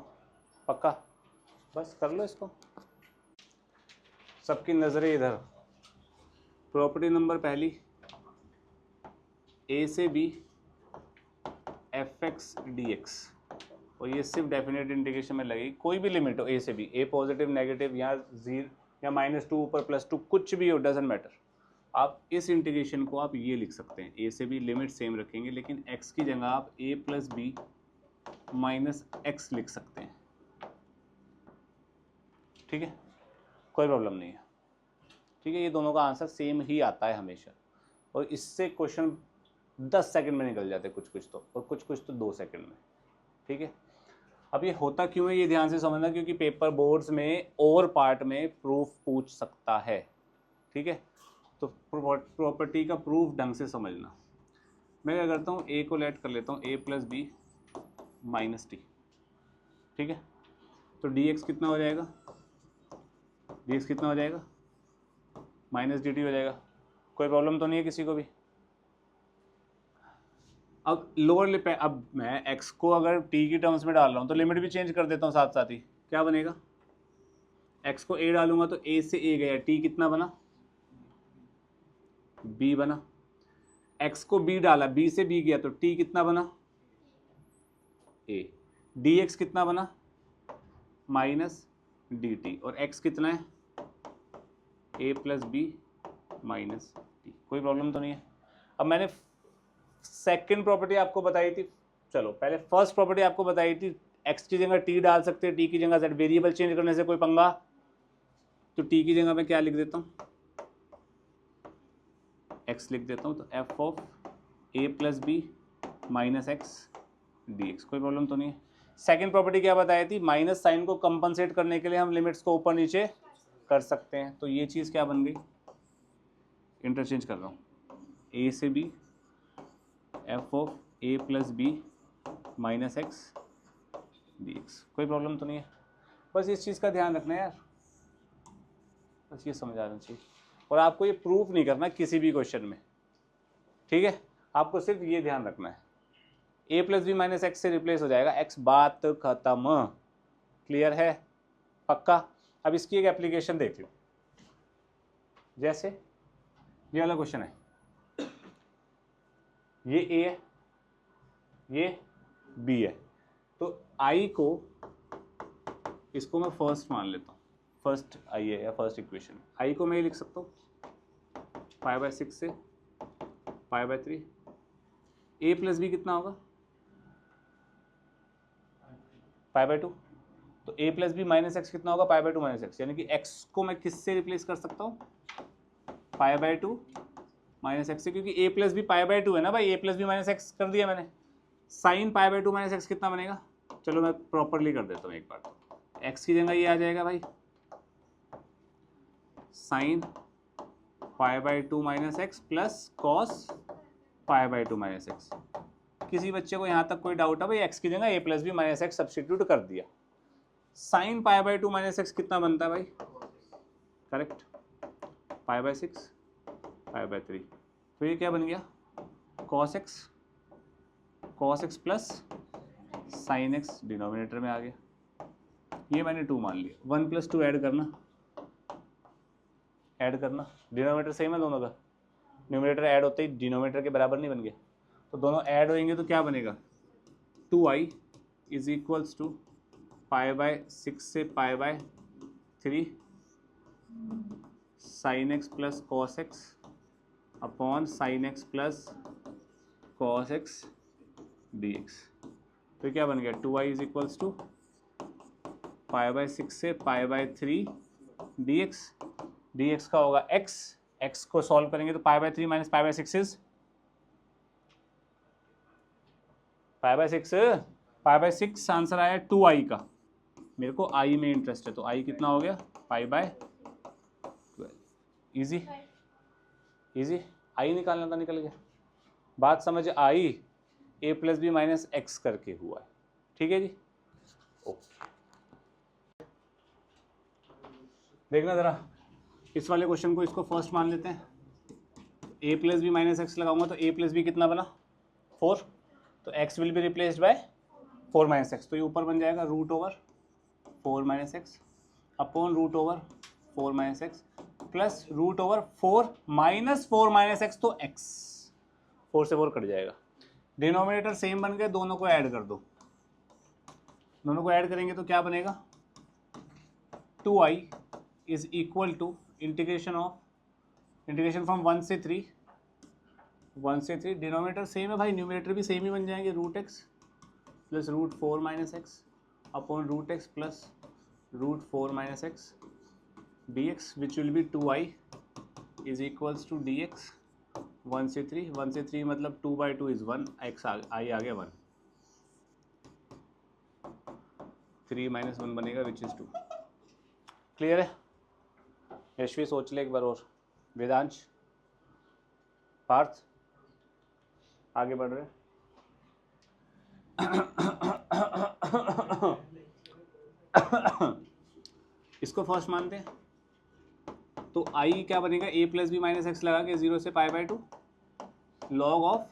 पक्का? बस कर लो इसको। सबकी नज़रें इधर। प्रॉपर्टी नंबर पहली, a से b fx dx, और ये सिर्फ डेफिनेट इंटीग्रेशन में लगेगी। कोई भी लिमिट हो a से b, a पॉजिटिव नेगेटिव या 0 या -2 ऊपर +2 कुछ भी हो, डजेंट मैटर। आप इस इंटीग्रेशन को आप ये लिख सकते हैं, a से b लिमिट सेम रखेंगे, लेकिन x की जगह आप a + b -x लिख सकते हैं। ठीक है, कोई प्रॉब्लम नहीं है। ठीक है, ये दोनों का आंसर सेम ही आता है हमेशा, और इससे क्वेश्चन 10 सेकंड में निकल जाते हैं, कुछ तो, और कुछ तो 2 सेकंड में। ठीक है, अब ये होता क्यों है ये ध्यान से समझना, क्योंकि पेपर बोर्ड्स में और पार्ट में प्रूफ पूछ सकता है। ठीक है, तो प्रॉपर्टी का प्रूफ ढंग से समझना। मैं क्या करता हूँ, a को लेट कर लेता हूँ a + b -t। ठीक है, तो dx कितना हो जाएगा? dx कितना हो जाएगा? -dt हो जाएगा। कोई प्रॉब्लम तो नहीं है किसी को भी? अब लोअर लिप है, अब मैं x को अगर t की टर्म्स में डाल रहा हूँ तो लिमिट भी चेंज कर देता हूँ साथ साथ ही। क्या बनेगा, x को a डालूंगा तो a से a गया, t कितना बना, b बना। x को b डाला, b से b गया तो t कितना बना, a। dx कितना बना, माइनस dt, और x कितना है, a plus b minus t. कोई प्रॉब्लम तो नहीं है। अब मैंने सेकंड प्रॉपर्टी आपको बताई थी, चलो पहले फर्स्ट प्रॉपर्टी आपको बताई थी, x की जगह t डाल सकते हैं, t की जगह z, वेरिएबल चेंज करने से कोई पंगा, तो t की जगह मैं क्या लिख देता हूँ, x लिख देता हूँ, तो f of a plus b minus x dx। कोई प्रॉब्लम तो नहीं है। सेकंड प्रॉपर्टी क्या बताई थी, माइनस साइन को कंपनसेट करने के लिए हम लिमिट्स को ऊपर नीचे कर सकते हैं, तो ये चीज़ क्या बन गई, इंटरचेंज कर रहा हूँ, a से b f of a plus b minus x dx। कोई प्रॉब्लम तो नहीं है। बस इस चीज़ का ध्यान रखना है यार, बस ये समझ आना चाहिए, और आपको ये प्रूफ नहीं करना किसी भी क्वेश्चन में, ठीक है। आपको सिर्फ ये ध्यान रखना है, a plus b minus x से रिप्लेस हो जाएगा x, बात खत्म। क्लियर है, पक्का। अब इसकी एक एप्लीकेशन देख लो, जैसे ये वाला क्वेश्चन है, ये a है, ये b है, तो i को, इसको मैं फर्स्ट मान लेता हूँ, फर्स्ट आई है या फर्स्ट इक्वेशन, i को मैं ये लिख सकता हूँ पाई बाय 6 से पाई बाय 3, a प्लस बी कितना होगा, पाई बाय 2, तो a plus b minus x कितना होगा, पाई बाय 2 माइनस एक्स, यानी कि x को मैं किससे रिप्लेस कर सकता हूँ, पाई बाय 2 माइनस एक्स से, क्योंकि a plus b pi by 2 है ना भाई, a plus b minus x कर दिया मैंने। Sine pi by 2 minus x कितना बनेगा, चलो मैं प्रॉपरली कर देता हूँ एक बार, तो x की जगह ये आ जाएगा भाई, sign pi by 2 minus x plus cos pi by 2 minus x. किसी बच्चे को यहाँ तक कोई डाउट है भाई, x की जगह a plus b minus x substitute कर दिया, sine pi by 2 minus x कितना बनता है भाई, correct, pi by 6 pi by 3, तो ये क्या बन गया, cos x plus sine x, denominator में आ गया, ये मैंने 2 मान लिया। 1 प्लस 2 ऐड करना, डिनोमिनेटर सेम है दोनों का, न्यूमरेटर ऐड होते ही डिनोमिनेटर के बराबर नहीं बन गया, तो दोनों ऐड होंगे तो क्या बनेगा, 2i is equals to pi by 6 से पाई by 3 sine x plus cos x upon sine x plus cos x dx। तो क्या बन गया, 2i is equals to pi by 6 से पाई बाय 3 dx का होगा x को सॉल्व करेंगे तो पाई by 3 minus pi by 6 is pi by 6, pi by 6 answer आया 2i का, मेरे को i में इंटरेस्ट है, तो i कितना हो गया, पाई बाय 12। इजी i निकालना था, निकल गया। बात समझ आई, a plus b minus x करके हुआ है, ठीक है जी, ओके। देखना जरा इस वाले क्वेश्चन को, इसको फर्स्ट मान लेते हैं, a plus b minus x लगाऊंगा तो a प्लस बी कितना बना, 4, तो x will be replaced by 4 minus x, तो ये ऊपर बन जाएगा root over 4 minus x upon root over 4 minus x plus root over 4 minus 4 minus x, तो x 4 से 4 कट जाएगा, डिनोमिनेटर सेम बन गए, दोनों को ऐड कर दो, दोनों को ऐड करेंगे तो क्या बनेगा, 2i is equal to integration from 1 से 3, डिनोमिनेटर सेम है भाई, न्यूमरेटर भी सेम ही बन जाएंगे, root x plus root 4 minus x upon root x plus root 4 minus x dx which will be 2i is equals to dx 1 से 3 मतलब 2 by 2 is 1, x i आ गया 1, 3 माइनस 1 बनेगा विच इज 2। क्लियर है, यशवी सोच ले एक बार और, वेदांश, पार्थ, आगे बढ़ रहे इसको फर्स्ट मानते हैं, तो i क्या बनेगा, a plus b minus x लगा के 0 से पाई by 2 log of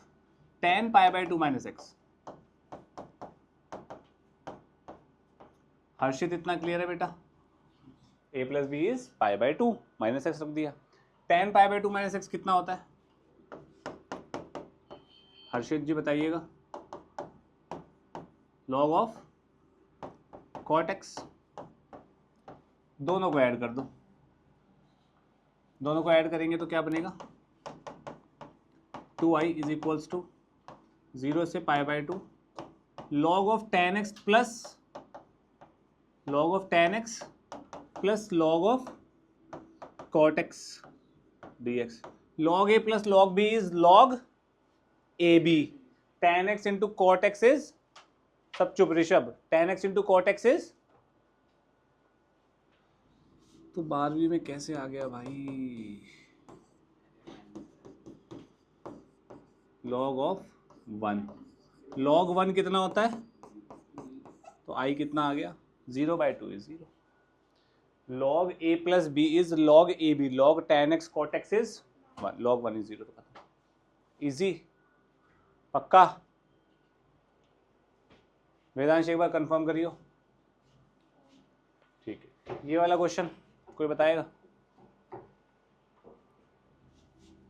tan pi by 2 minus x. Harshit इतना क्लियर है बेटा? a plus b is pi by 2 minus x रख दिया। tan pi by 2 minus x कितना होता है? हर्षित जी बताइएगा। Log of cot x. दोनों को ऐड कर दो, दोनों को ऐड करेंगे तो क्या बनेगा? 2i इज इक्वल्स टू 0 से पाई by 2 log of tan x plus log of cot x dx। log a plus log b is log ab। tan x into cot x is, सब चुप Rishabh, tan x into cot x is, तो 12वीं में कैसे आ गया भाई? log of 1। log 1 कितना होता है? तो i कितना आ गया? 0 by 2 is 0। log a plus b is log ab। log tan x cot x is 1। log 1 is 0। तो खत्म। इजी, पक्का? वेदांश एक बार कंफर्म करियो। ठीक है, ये वाला क्वेश्चन कोई बताएगा?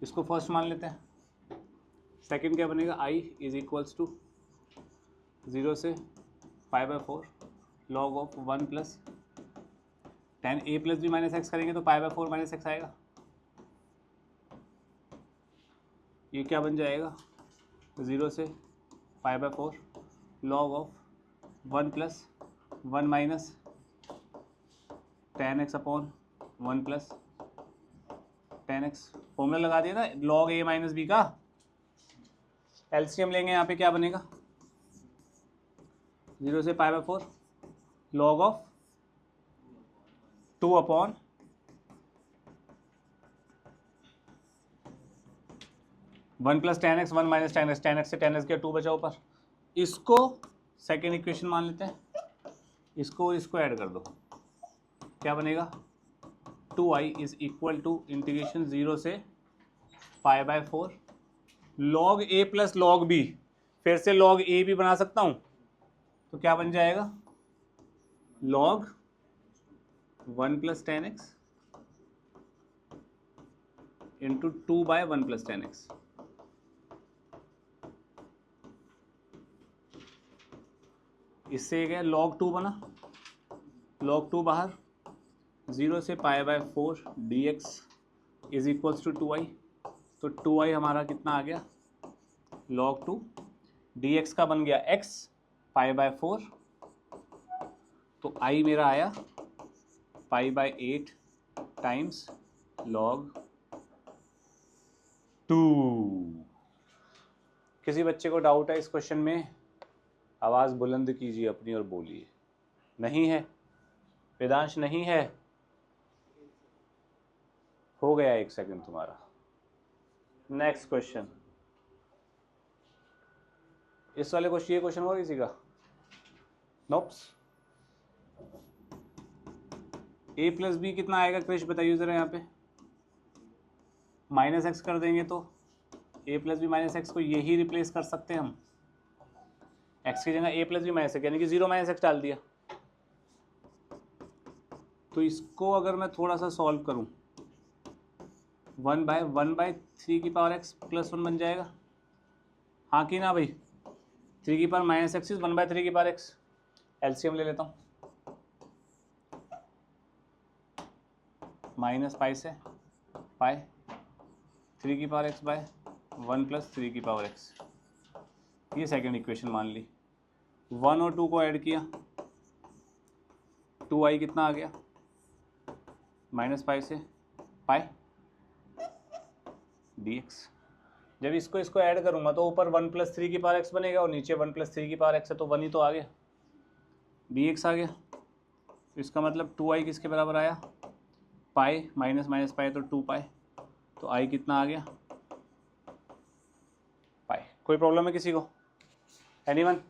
इसको फर्स्ट मान लेते हैं। सेकंड क्या बनेगा? i इज इक्वल्स टू 0 से pi by 4 log of 1 plus tan a plus b minus x करेंगे तो पाई बाय 4 माइनस एक्स आएगा। ये क्या बन जाएगा? 0 से pi by 4 log of 1 plus 1 minus tan x upon 1 plus tan x। Formula लगा दिया ना log a माइनस बी का। एलसीएम लेंगे, यहाँ पे क्या बनेगा? 0 से pi by 4 log of 2 upon 1 plus tan x 1 minus tan x से tan x गया 2 बचा ऊपर। इसको सेकेंड इक्वेशन मान लेते हैं, इसको और इसको ऐड कर दो, क्या बनेगा? 2i is equal to integration 0 से pi by 4 log a plus log b। फिर से log a भी बना सकता हूँ, तो क्या बन जाएगा? log 1 plus tan x into 2 by 1 plus tan x। इससे गया log 2 बना, log 2 बाहर, 0 से pi by 4 dx is equals to 2i। तो 2i हमारा कितना आ गया? log 2 dx का बन गया x पाई बाय 4, तो i मेरा आया पाई बाय 8 टाइम्स log 2। किसी बच्चे को डाउट है इस क्वेश्चन में? आवाज़ बुलंद कीजिए अपनी और बोलिए। नहीं है? वेदांश नहीं है? हो गया 1 सेकंड तुम्हारा। Next question. इस वाले क्वेश्चन, ये क्वेश्चन हुआ किसी का? नोप्स। a प्लस बी कितना आएगा क्रिश बताइए जरा। यहाँ पे माइनस एक्स कर देंगे तो a plus b minus x को यही रिप्लेस कर सकते हैं हम। x की जगह a plus b minus x यानी कि 0 माइनस एक्स डाल दिया। तो इसको अगर मैं थोड़ा सा सॉल्व करूं, 1 बाय 3 की पावर x प्लस 1 बन जाएगा। हाँ कि ना भाई? 3 की power minus x is 1 by 3 की पावर x। एलसीएम ले लेता हूँ, माइनस पाई से पाई 3 की पावर x बाय 1 प्लस 3 की पावर x। ये सेकंड इक्वेशन मान ली। 1 और 2 को ऐड किया, 2i कितना आ गया? माइनस पाई से पाई dx। जब इसको ऐड करूंगा तो ऊपर 1 प्लस 3 की पावर x बनेगा और नीचे 1 प्लस 3 की पावर x है, तो 1 ही तो आ गया, dx आ गया। तो इसका मतलब 2i किसके बराबर आया? पाई माइनस माइनस पाई तो 2 पाई, तो i कितना आ गया? पाई। कोई प्रॉब्लम है किसी को? एनीवन?